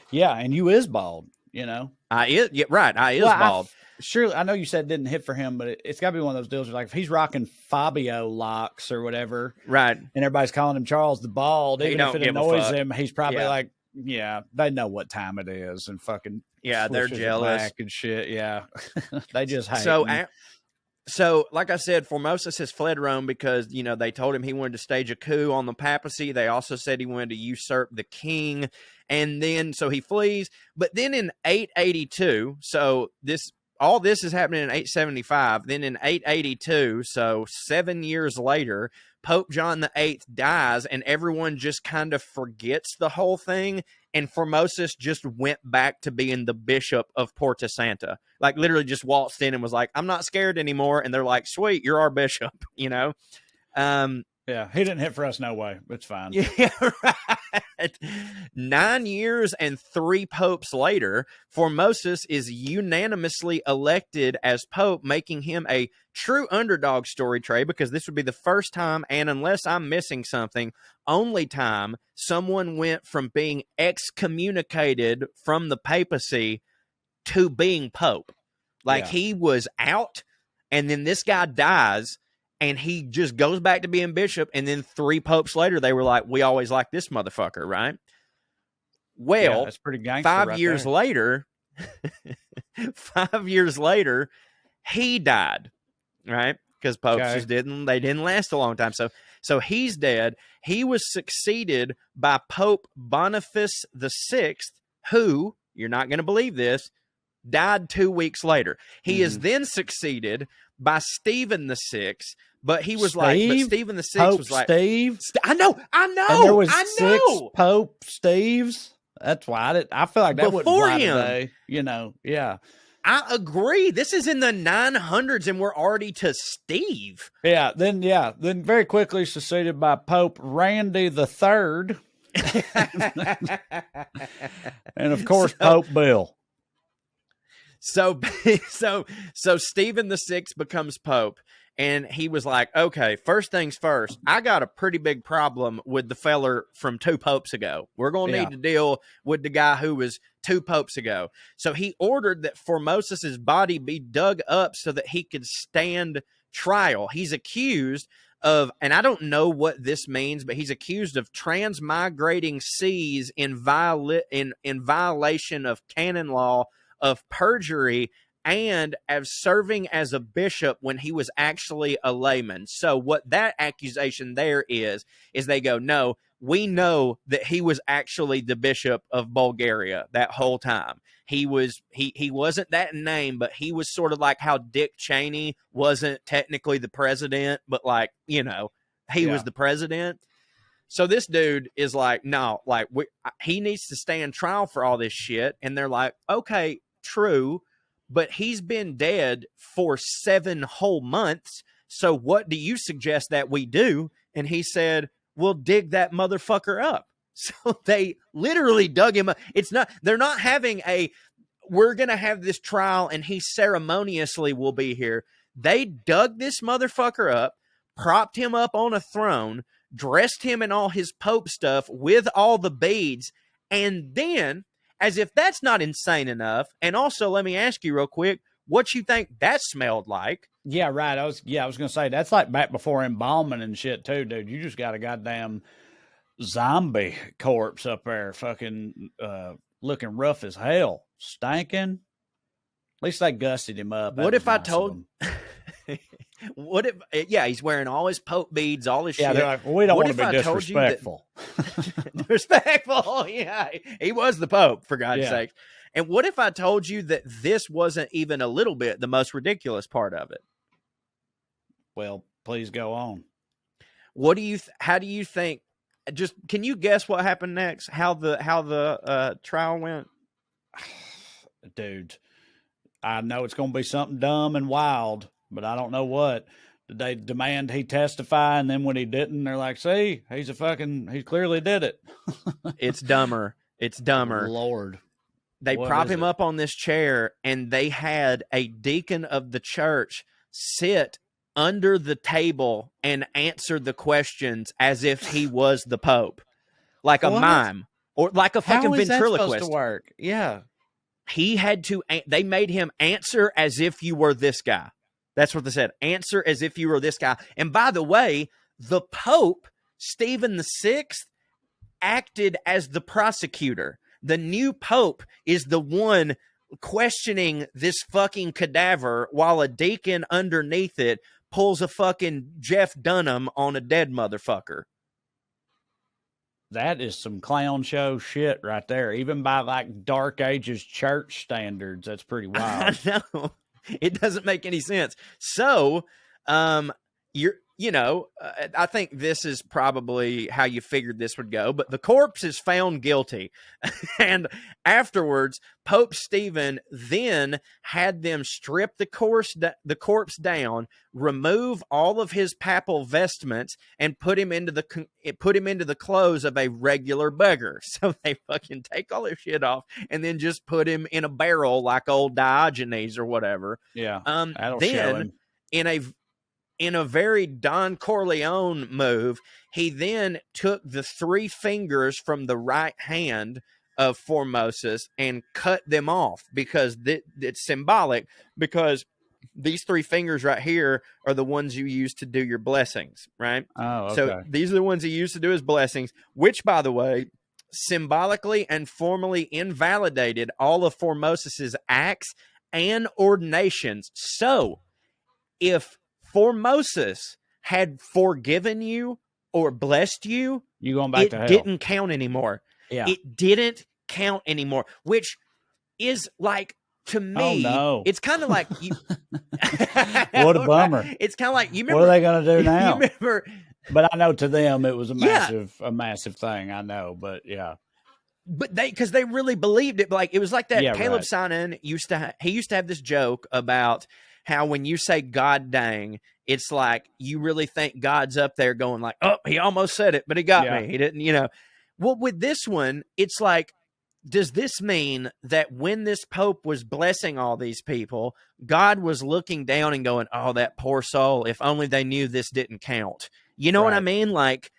Yeah, and you is bald. you know? Yeah, right. I is Well, bald. Surely, I know you said it didn't hit for him, but it's got to be one of those deals where, like, if he's rocking Fabio locks or whatever, Right. and everybody's calling him Charles the Bald, He even don't if it give a annoys fuck. him, he's probably Yeah. like, yeah, they know what time it is, and fucking They're swishes it jealous back and shit. Yeah, they just hate So, him. so like I said, Formosus has fled Rome because, they told him he wanted to stage a coup on the papacy. They also said he wanted to usurp the king. And then, so he flees. But then in 882, so all this is happening in 875. Then in 882, so 7 years later, Pope John VIII dies, and everyone just kind of forgets the whole thing. And Formosus just went back to being the bishop of Porta Santa. Like, literally just waltzed in and was like, I'm not scared anymore. And they're like, sweet, you're our bishop, Yeah, he didn't hit for us, no way. It's fine. Yeah, right. 9 years and 3 popes later, Formosus is unanimously elected as pope, making him a true underdog story, Trae, because this would be the first time, and unless I'm missing something, only time someone went from being excommunicated from the papacy to being pope. Like, he was out, and then this guy dies, and he just goes back to being bishop, and then 3 popes later, they were like, we always like this motherfucker, right? Well, that's pretty gangster 5 years there. later, 5 years later, he died, right? Because popes just didn't last a long time. So he's dead. He was succeeded by Pope Boniface VI, who, you're not going to believe this, died 2 weeks later. He is then succeeded by Stephen VI, but he was but Stephen VI Pope was like, Steve. I know. And there was 6 Pope Steves. That's why I feel like that would fly today. Yeah. I agree. This is in the 900s, and we're already to Steve. Then very quickly succeeded by Pope Randy III, and of course Pope Bill. So Stephen VI becomes pope, and he was like, okay, first things first, I got a pretty big problem with the feller from 2 popes ago. We're going to need to deal with the guy who was 2 popes ago. So he ordered that Formosus's body be dug up so that he could stand trial. He's accused of, and I don't know what this means, but he's accused of transmigrating seas in violation of canon law, of perjury, and as serving as a bishop when he was actually a layman. So what that accusation there is they go, no, we know that he was actually the bishop of Bulgaria that whole time. He wasn't that in name, but he was sort of like how Dick Cheney wasn't technically the president, but he was the president. So this dude is like, no, he needs to stand trial for all this shit. And they're like, okay, true, but he's been dead for 7 whole months. So what do you suggest that we do? And he said, we'll dig that motherfucker up. So they literally dug him up. They're not having we're going to have this trial and he ceremoniously will be here. They dug this motherfucker up, propped him up on a throne, dressed him in all his pope stuff with all the beads, and then, as if that's not insane enough, and also let me ask you real quick, what you think that smelled like? Yeah, right. I was going to say, that's like back before embalming and shit too, dude. You just got a goddamn zombie corpse up there fucking looking rough as hell, stinking. At least they gusted him up. What if I told what if he's wearing all his pope beads, all his shit. They're like, well, we don't want to be disrespectful. Respectful, yeah. He was the pope, for God's sake. And what if I told you that this wasn't even a little bit the most ridiculous part of it? Well, please go on. What do you how do you think, just can you guess what happened next? How the trial went? Dude, I know it's going to be something dumb and wild, but I don't know what. Did they demand he testify, and then when he didn't, they're like, see, he clearly did it. It's dumber. It's dumber. Lord. They prop him up on this chair, and they had a deacon of the church sit under the table and answer the questions as if he was the Pope. Like a mime. Or like a fucking ventriloquist. How is that supposed to work? Yeah. he had to, they made him answer as if you were this guy. That's what they said. Answer as if you were this guy. And by the way, the Pope, Stephen VI, acted as the prosecutor. The new Pope is the one questioning this fucking cadaver while a deacon underneath it pulls a fucking Jeff Dunham on a dead motherfucker. That is some clown show shit right there. Even by like Dark Ages church standards, that's pretty wild. I know. It doesn't make any sense. So, I think this is probably how you figured this would go, but the corpse is found guilty. And afterwards, Pope Stephen then had them strip the corpse down, remove all of his papal vestments, and put him into the clothes of a regular beggar. So they fucking take all their shit off and then just put him in a barrel like old Diogenes or whatever. Yeah, that'll show him. In a very Don Corleone move, he then took the 3 fingers from the right hand of Formosus and cut them off because it's symbolic, because these 3 fingers right here are the ones you use to do your blessings, right? Oh, okay. So these are the ones he used to do his blessings, which, by the way, symbolically and formally invalidated all of Formosus's acts and ordinations. So if Formosus had forgiven you or blessed you, you going back to hell. It didn't count anymore. Yeah. It didn't count anymore, which is like, to me, it's kind of like you, what a bummer. It's kind of like, you remember, what are they going to do now? You remember, but I know to them it was a massive thing. I know, but yeah. But because they really believed it. Like, it was like that. Caleb right. Synon used to have this joke about how when you say God dang, it's like you really think God's up there going like, oh, he almost said it, but he got me. He didn't, Well, with this one, it's like, does this mean that when this Pope was blessing all these people, God was looking down and going, oh, that poor soul, if only they knew this didn't count? You know what I mean? Like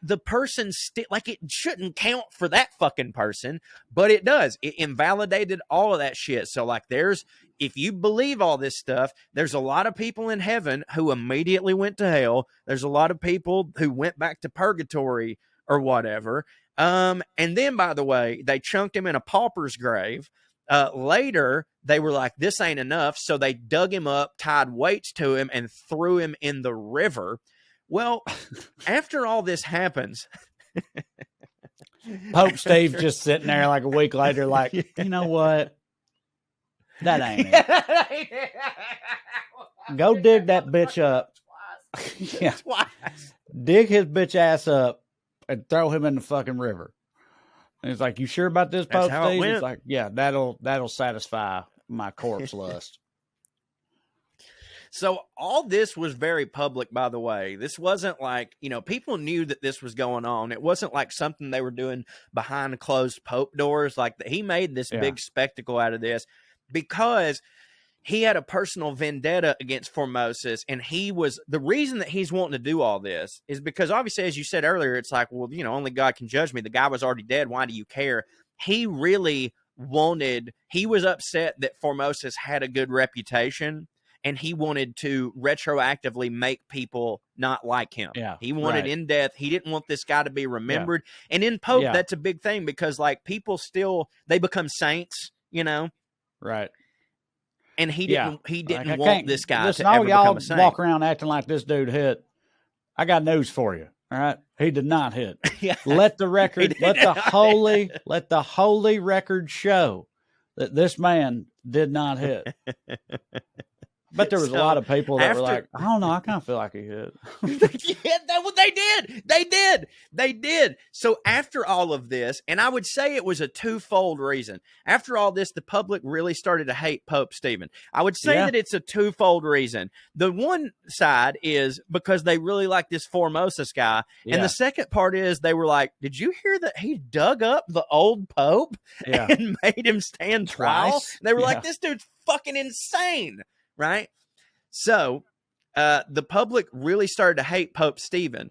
the person, like it shouldn't count for that fucking person, but it does. It invalidated all of that shit. So like if you believe all this stuff, there's a lot of people in heaven who immediately went to hell. There's a lot of people who went back to purgatory or whatever. And then, by the way, they chunked him in a pauper's grave. Later, they were like, this ain't enough. So they dug him up, tied weights to him, and threw him in the river. Well, after all this happens, Pope Steve just sitting there like a week later, like, you know what? That ain't it. Go dig that bitch up. Yeah. Dig his bitch ass up and throw him in the fucking river. And it's like, you sure about this, Pope Steve? It's like, yeah, that'll satisfy my corpse lust. So all this was very public, by the way. This wasn't like, people knew that this was going on. It wasn't like something they were doing behind closed Pope doors. Like he made this big spectacle out of this because he had a personal vendetta against Formosus. And the reason that he's wanting to do all this is because obviously, as you said earlier, it's like, well, only God can judge me. The guy was already dead. Why do you care? He really he was upset that Formosus had a good reputation. And he wanted to retroactively make people not like him. Yeah, he wanted in death. He didn't want this guy to be remembered. Yeah. And in Pope, that's a big thing because like people they become saints, Right. And he didn't want this guy to ever become a saint. Walk around acting like this dude hit. I got news for you. All right. He did not hit. Let the record, let the holy record show that this man did not hit. But there was a lot of people that were like, I don't know, I kind of feel like he hit. They did. So after all of this, and I would say it was a twofold reason. After all this, the public really started to hate Pope Stephen. I would say that it's a twofold reason. The one side is because they really like this Formosus guy. Yeah. And the second part is they were like, did you hear that he dug up the old Pope and made him stand trial? They were like, this dude's fucking insane. Right. So the public really started to hate Pope Stephen.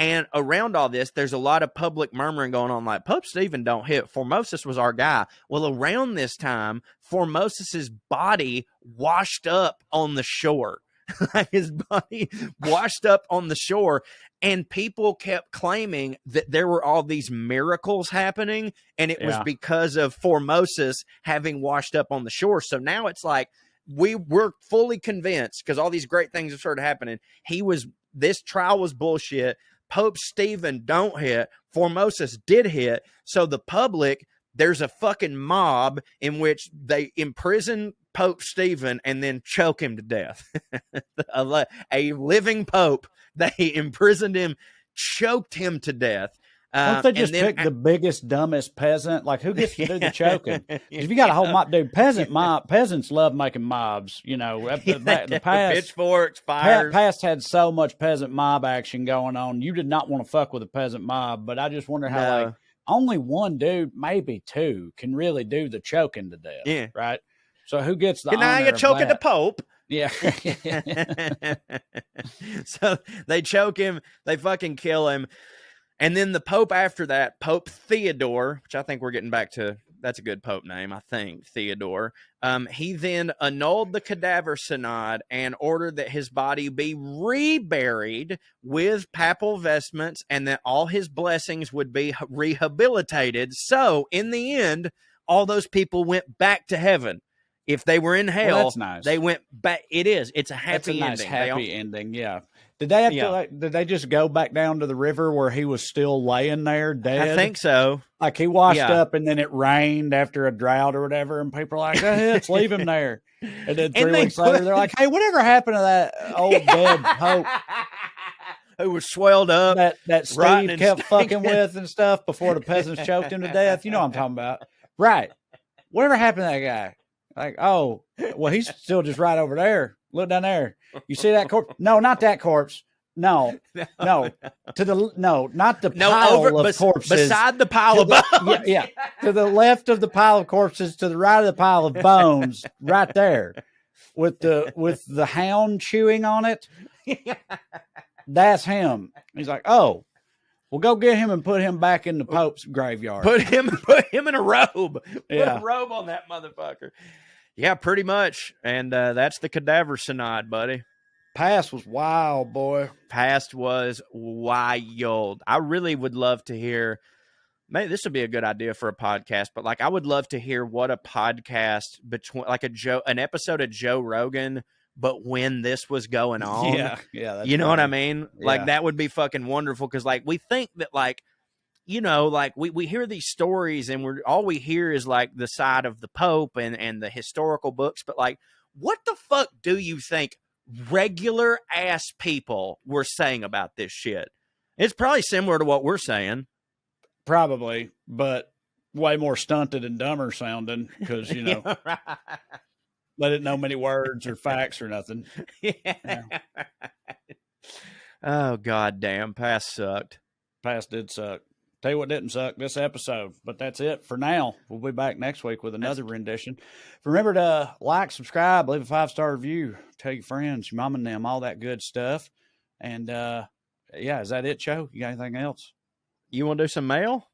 And around all this, there's a lot of public murmuring going on, like, Pope Stephen don't hit. Formosus was our guy. Well, around this time, Formosus's body washed up on the shore. His body washed up on the shore, and people kept claiming that there were all these miracles happening, and it was because of Formosus having washed up on the shore. So now it's like we're fully convinced, because all these great things have started happening. This trial was bullshit. Pope Stephen don't hit. Formosus did hit. So the public, there's a fucking mob in which they imprison Pope Stephen and then choke him to death. A living pope, they imprisoned him, choked him to death. Don't they just pick the biggest, dumbest peasant? Like, who gets to do the choking? If you got a whole mob, dude, peasants love making mobs. You know, the past, pitchforks, fires. Past had so much peasant mob action going on. You did not want to fuck with a peasant mob, but I just wonder how like only one dude, maybe two, can really do the choking to death. Yeah, right. So who gets the? Now you're choking the Pope. Yeah. So they choke him. They fucking kill him. And then the Pope after that, Pope Theodore, which I think we're getting back to, that's a good Pope name, I think, Theodore. He then annulled the Cadaver Synod and ordered that his body be reburied with papal vestments and that all his blessings would be rehabilitated. So in the end, all those people went back to heaven. If they were in hell, that's nice. They went back. It's a happy nice, ending. Happy ending, yeah. Did they have to? Did they just go back down to the river where he was still laying there dead? I think so. Like he washed up, and then it rained after a drought or whatever, and people are like, "Let's leave him there." And then 3 weeks later, they're like, "Hey, whatever happened to that old dead pope who was swelled up that Steve kept fucking with and stuff before the peasants choked him to death?" You know what I'm talking about, right? Whatever happened to that guy? Like, oh, well, he's still just right over there. Look down there. You see that corpse? No, not that corpse. No. Not the pile of corpses. Beside the pile of bones. Yeah. To the left of the pile of corpses, to the right of the pile of bones, right there, with the hound chewing on it. That's him. He's like, oh, well, go get him and put him back in the Pope's graveyard. Put him in a robe. Put a robe on that motherfucker. Yeah, pretty much. And that's the Cadaver Synod, buddy. Past was wild, boy. Past was wild. I really would love to hear. Maybe this would be a good idea for a podcast, but like I would love to hear what a podcast between like an episode of Joe Rogan, but when this was going on. Yeah. That's you know what I mean? Like that would be fucking wonderful, because like we think that like, you know, like we hear these stories and all we hear is like the side of the Pope and the historical books, but like what the fuck do you think regular ass people were saying about this shit? It's probably similar to what we're saying. Probably, but way more stunted and dumber sounding because, you know, they didn't know many words or facts or nothing. Yeah. Oh, goddamn. Past sucked. Past did suck. Tell you what didn't suck, this episode. But that's it for now. We'll be back next week with another rendition. Remember to like, subscribe, leave a 5-star review, tell your friends, your mom and them, all that good stuff. And, is that it, Joe? You got anything else? You want to do some mail?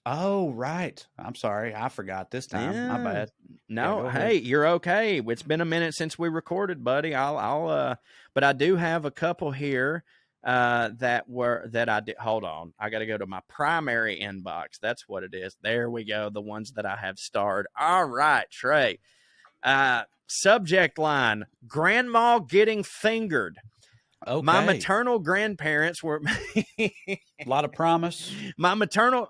Oh, right. I'm sorry. I forgot this time. Yeah. My bad. No, hey, you're okay. It's been a minute since we recorded, buddy. But I do have a couple here that I did. Hold on. I got to go to my primary inbox. That's what it is. There we go. The ones that I have starred. All right, Trae. Subject line: Grandma getting fingered. Okay. My maternal grandparents were a lot of promise. My maternal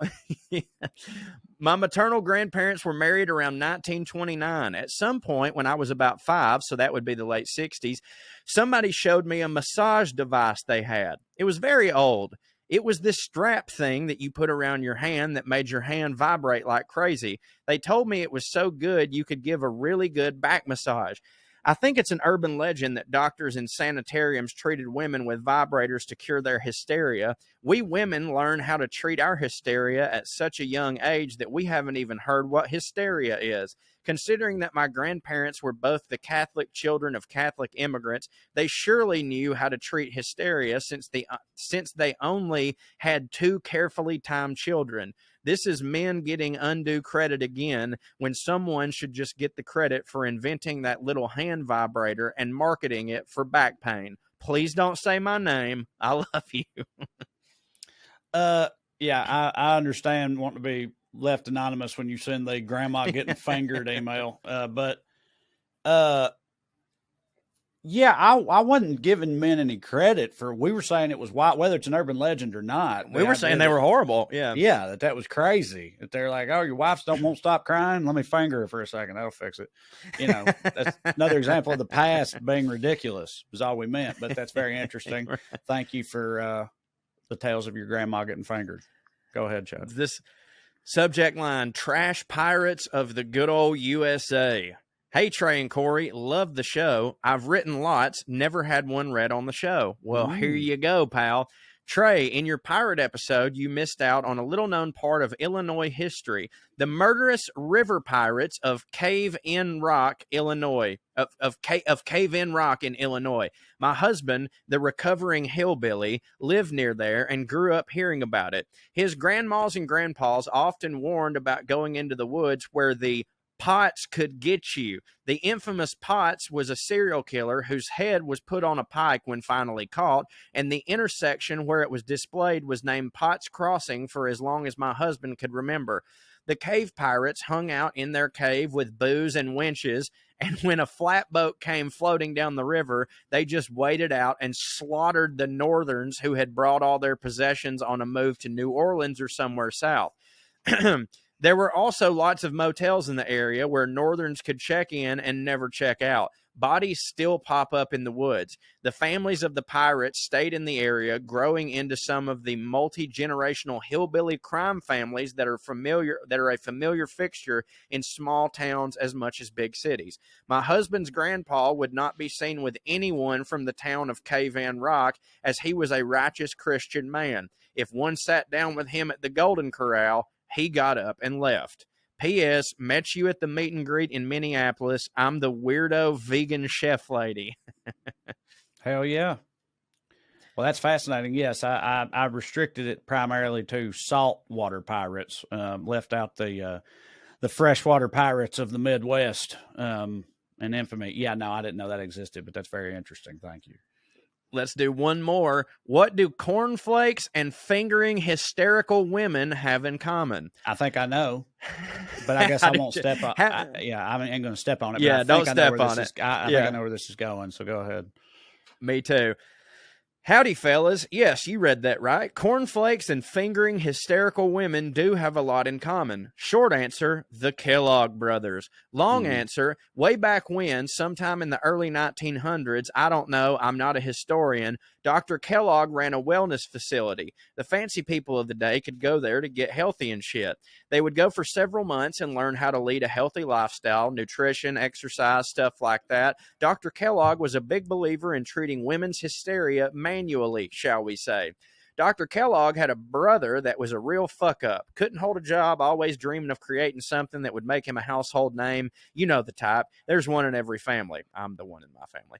grandparents were married around 1929. At some point when I was about 5, so that would be the late 60s, somebody showed me a massage device they had. It was very old. It was this strap thing that you put around your hand that made your hand vibrate like crazy. They told me it was so good you could give a really good back massage. I think it's an urban legend that doctors in sanitariums treated women with vibrators to cure their hysteria. We women learn how to treat our hysteria at such a young age that we haven't even heard what hysteria is. Considering that my grandparents were both the Catholic children of Catholic immigrants, they surely knew how to treat hysteria since they only had two carefully timed children. This is men getting undue credit again when someone should just get the credit for inventing that little hand vibrator and marketing it for back pain. Please don't say my name. I love you. Yeah, I understand wanting to be left anonymous when you send the grandma getting fingered email. Yeah, I wasn't giving men any credit for. We were saying it was wild, whether it's an urban legend or not. We were saying they were horrible. Yeah, yeah, that was crazy. That they're like, oh, your wife won't stop crying. Let me finger her for a second. That'll fix it. You know, that's another example of the past being ridiculous. Was all we meant. But that's very interesting. Thank you for the tales of your grandma getting fingered. Go ahead, Chad. This subject line: trash pirates of the good old USA. Hey, Trae and Corey, love the show. I've written lots, never had one read on the show. Well, Here you go, pal. Trae, in your pirate episode, you missed out on a little-known part of Illinois history, the murderous river pirates of Cave in Rock, Illinois, of Cave in Rock in Illinois. My husband, the recovering hillbilly, lived near there and grew up hearing about it. His grandmas and grandpas often warned about going into the woods where the Potts could get you. The infamous Potts was a serial killer whose head was put on a pike when finally caught, and the intersection where it was displayed was named Potts Crossing for as long as my husband could remember. The cave pirates hung out in their cave with booze and winches, and when a flatboat came floating down the river, they just waded out and slaughtered the Northerns who had brought all their possessions on a move to New Orleans or somewhere south. There were also lots of motels in the area where Northerns could check in and never check out. Bodies still pop up in the woods. The families of the pirates stayed in the area, growing into some of the multi-generational hillbilly crime families that are a familiar fixture in small towns as much as big cities. My husband's grandpa would not be seen with anyone from the town of Cave in Rock, as he was a righteous Christian man. If one sat down with him at the Golden Corral, he got up and left. P.S. Met you at the meet and greet in Minneapolis. I'm the weirdo vegan chef lady. Hell yeah. Well, that's fascinating. Yes, I restricted it primarily to saltwater pirates. Left out the freshwater pirates of the Midwest and infamy. Yeah, no, I didn't know that existed, but that's very interesting. Thank you. Let's do one more. What do cornflakes and fingering hysterical women have in common? I think I know, but I guess I won't step on. I ain't going to step on it. Yeah, don't step on it. I think I know where this is going. So go ahead. Me too. Howdy, fellas. Yes, you read that right. Cornflakes and fingering hysterical women do have a lot in common. Short answer, the Kellogg brothers. Long answer, way back when, sometime in the early 1900s, I don't know, I'm not a historian, Dr. Kellogg ran a wellness facility. The fancy people of the day could go there to get healthy and shit. They would go for several months and learn how to lead a healthy lifestyle, nutrition, exercise, stuff like that. Dr. Kellogg was a big believer in treating women's hysteria manually, shall we say. Dr. Kellogg had a brother that was a real fuck-up. Couldn't hold a job, always dreaming of creating something that would make him a household name. You know the type. There's one in every family. I'm the one in my family.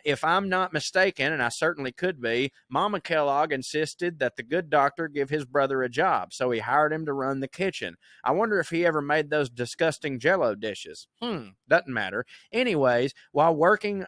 If I'm not mistaken, and I certainly could be, Mama Kellogg insisted that the good doctor give his brother a job, so he hired him to run the kitchen. I wonder if he ever made those disgusting Jell-O dishes. Doesn't matter. Anyways, while working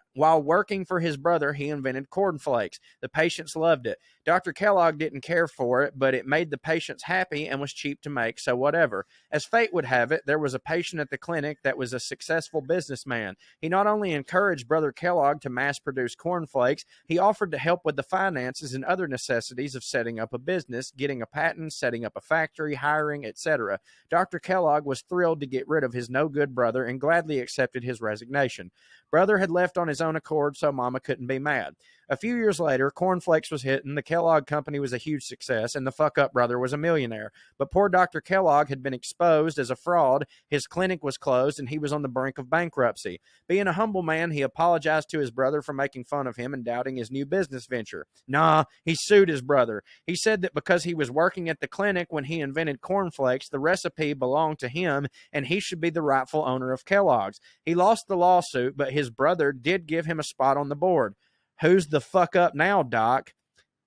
for his brother, he invented cornflakes. The patients loved it. Dr. Kellogg didn't care for it, but it made the patients happy and was cheap to make, so whatever. As fate would have it, there was a patient at the clinic that was a successful businessman. He not only encouraged Brother Kellogg to mass-produce cornflakes, he offered to help with the finances and other necessities of setting up a business, getting a patent, setting up a factory, hiring, etc. Dr. Kellogg was thrilled to get rid of his no-good brother and gladly accepted his resignation. Brother had left on his own accord, so Mama couldn't be mad. A few years later, cornflakes was hitting, the Kellogg Company was a huge success, and the fuck-up brother was a millionaire. But poor Dr. Kellogg had been exposed as a fraud, his clinic was closed, and he was on the brink of bankruptcy. Being a humble man, he apologized to his brother for making fun of him and doubting his new business venture. Nah, he sued his brother. He said that because he was working at the clinic when he invented cornflakes, the recipe belonged to him, and he should be the rightful owner of Kellogg's. He lost the lawsuit, but his brother did give him a spot on the board. Who's the fuck up now, Doc?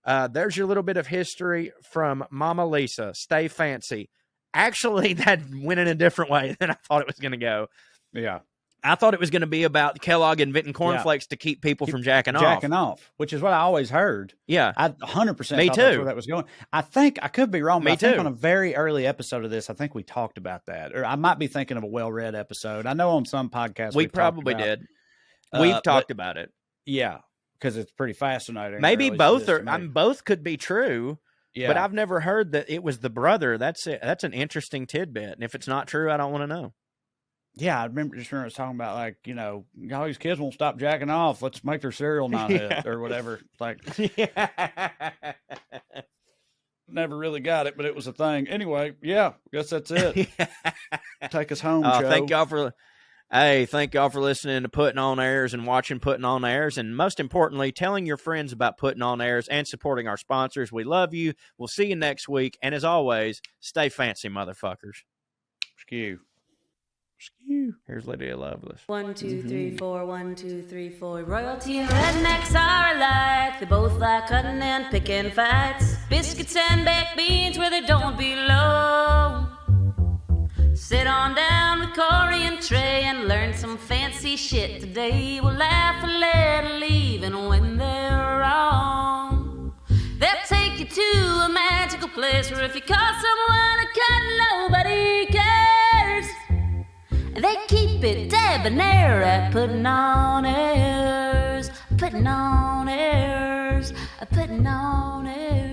There's your little bit of history from Mama Lisa. Stay fancy. Actually, that went in a different way than I thought it was going to go. Yeah. I thought it was going to be about Kellogg inventing cornflakes to keep people from jacking off. Which is what I always heard. Yeah. I 100% Me thought too. that's where that was going. I think, I could be wrong, but Me I think too. on a very early episode of this, I think we talked about that. Or I might be thinking of a well-read episode. I know on some podcasts We probably did. We've talked about it. Yeah, because it's pretty fascinating. Maybe Or at least both it is are. to me. Both could be true. Yeah. But I've never heard that it was the brother. That's it. That's an interesting tidbit. And if it's not true, I don't want to know. Yeah, I remember I was talking about, like, you know, all these kids won't stop jacking off. Let's make their cereal not hit or whatever. Like, never really got it, but it was a thing. Anyway, yeah, guess that's it. Take us home, Joe. Thank y'all for listening to Putting on Airs and watching Putting on Airs. And most importantly, telling your friends about Putting on Airs and supporting our sponsors. We love you. We'll see you next week. And as always, stay fancy, motherfuckers. Skew. Here's Lydia Lovelace. 1, 2, 3, 4, 1, 2, 3, 4. Royalty and rednecks are alike. They both like cutting and picking fights. Biscuits and baked beans where they don't belong. Sit on down with Corey and Trae and learn some fancy shit today. We'll laugh a little even when they're wrong. They'll take you to a magical place where if you call someone a cunt, nobody cares. They keep it debonair at Putting on Airs, Putting on Airs, Putting on Airs.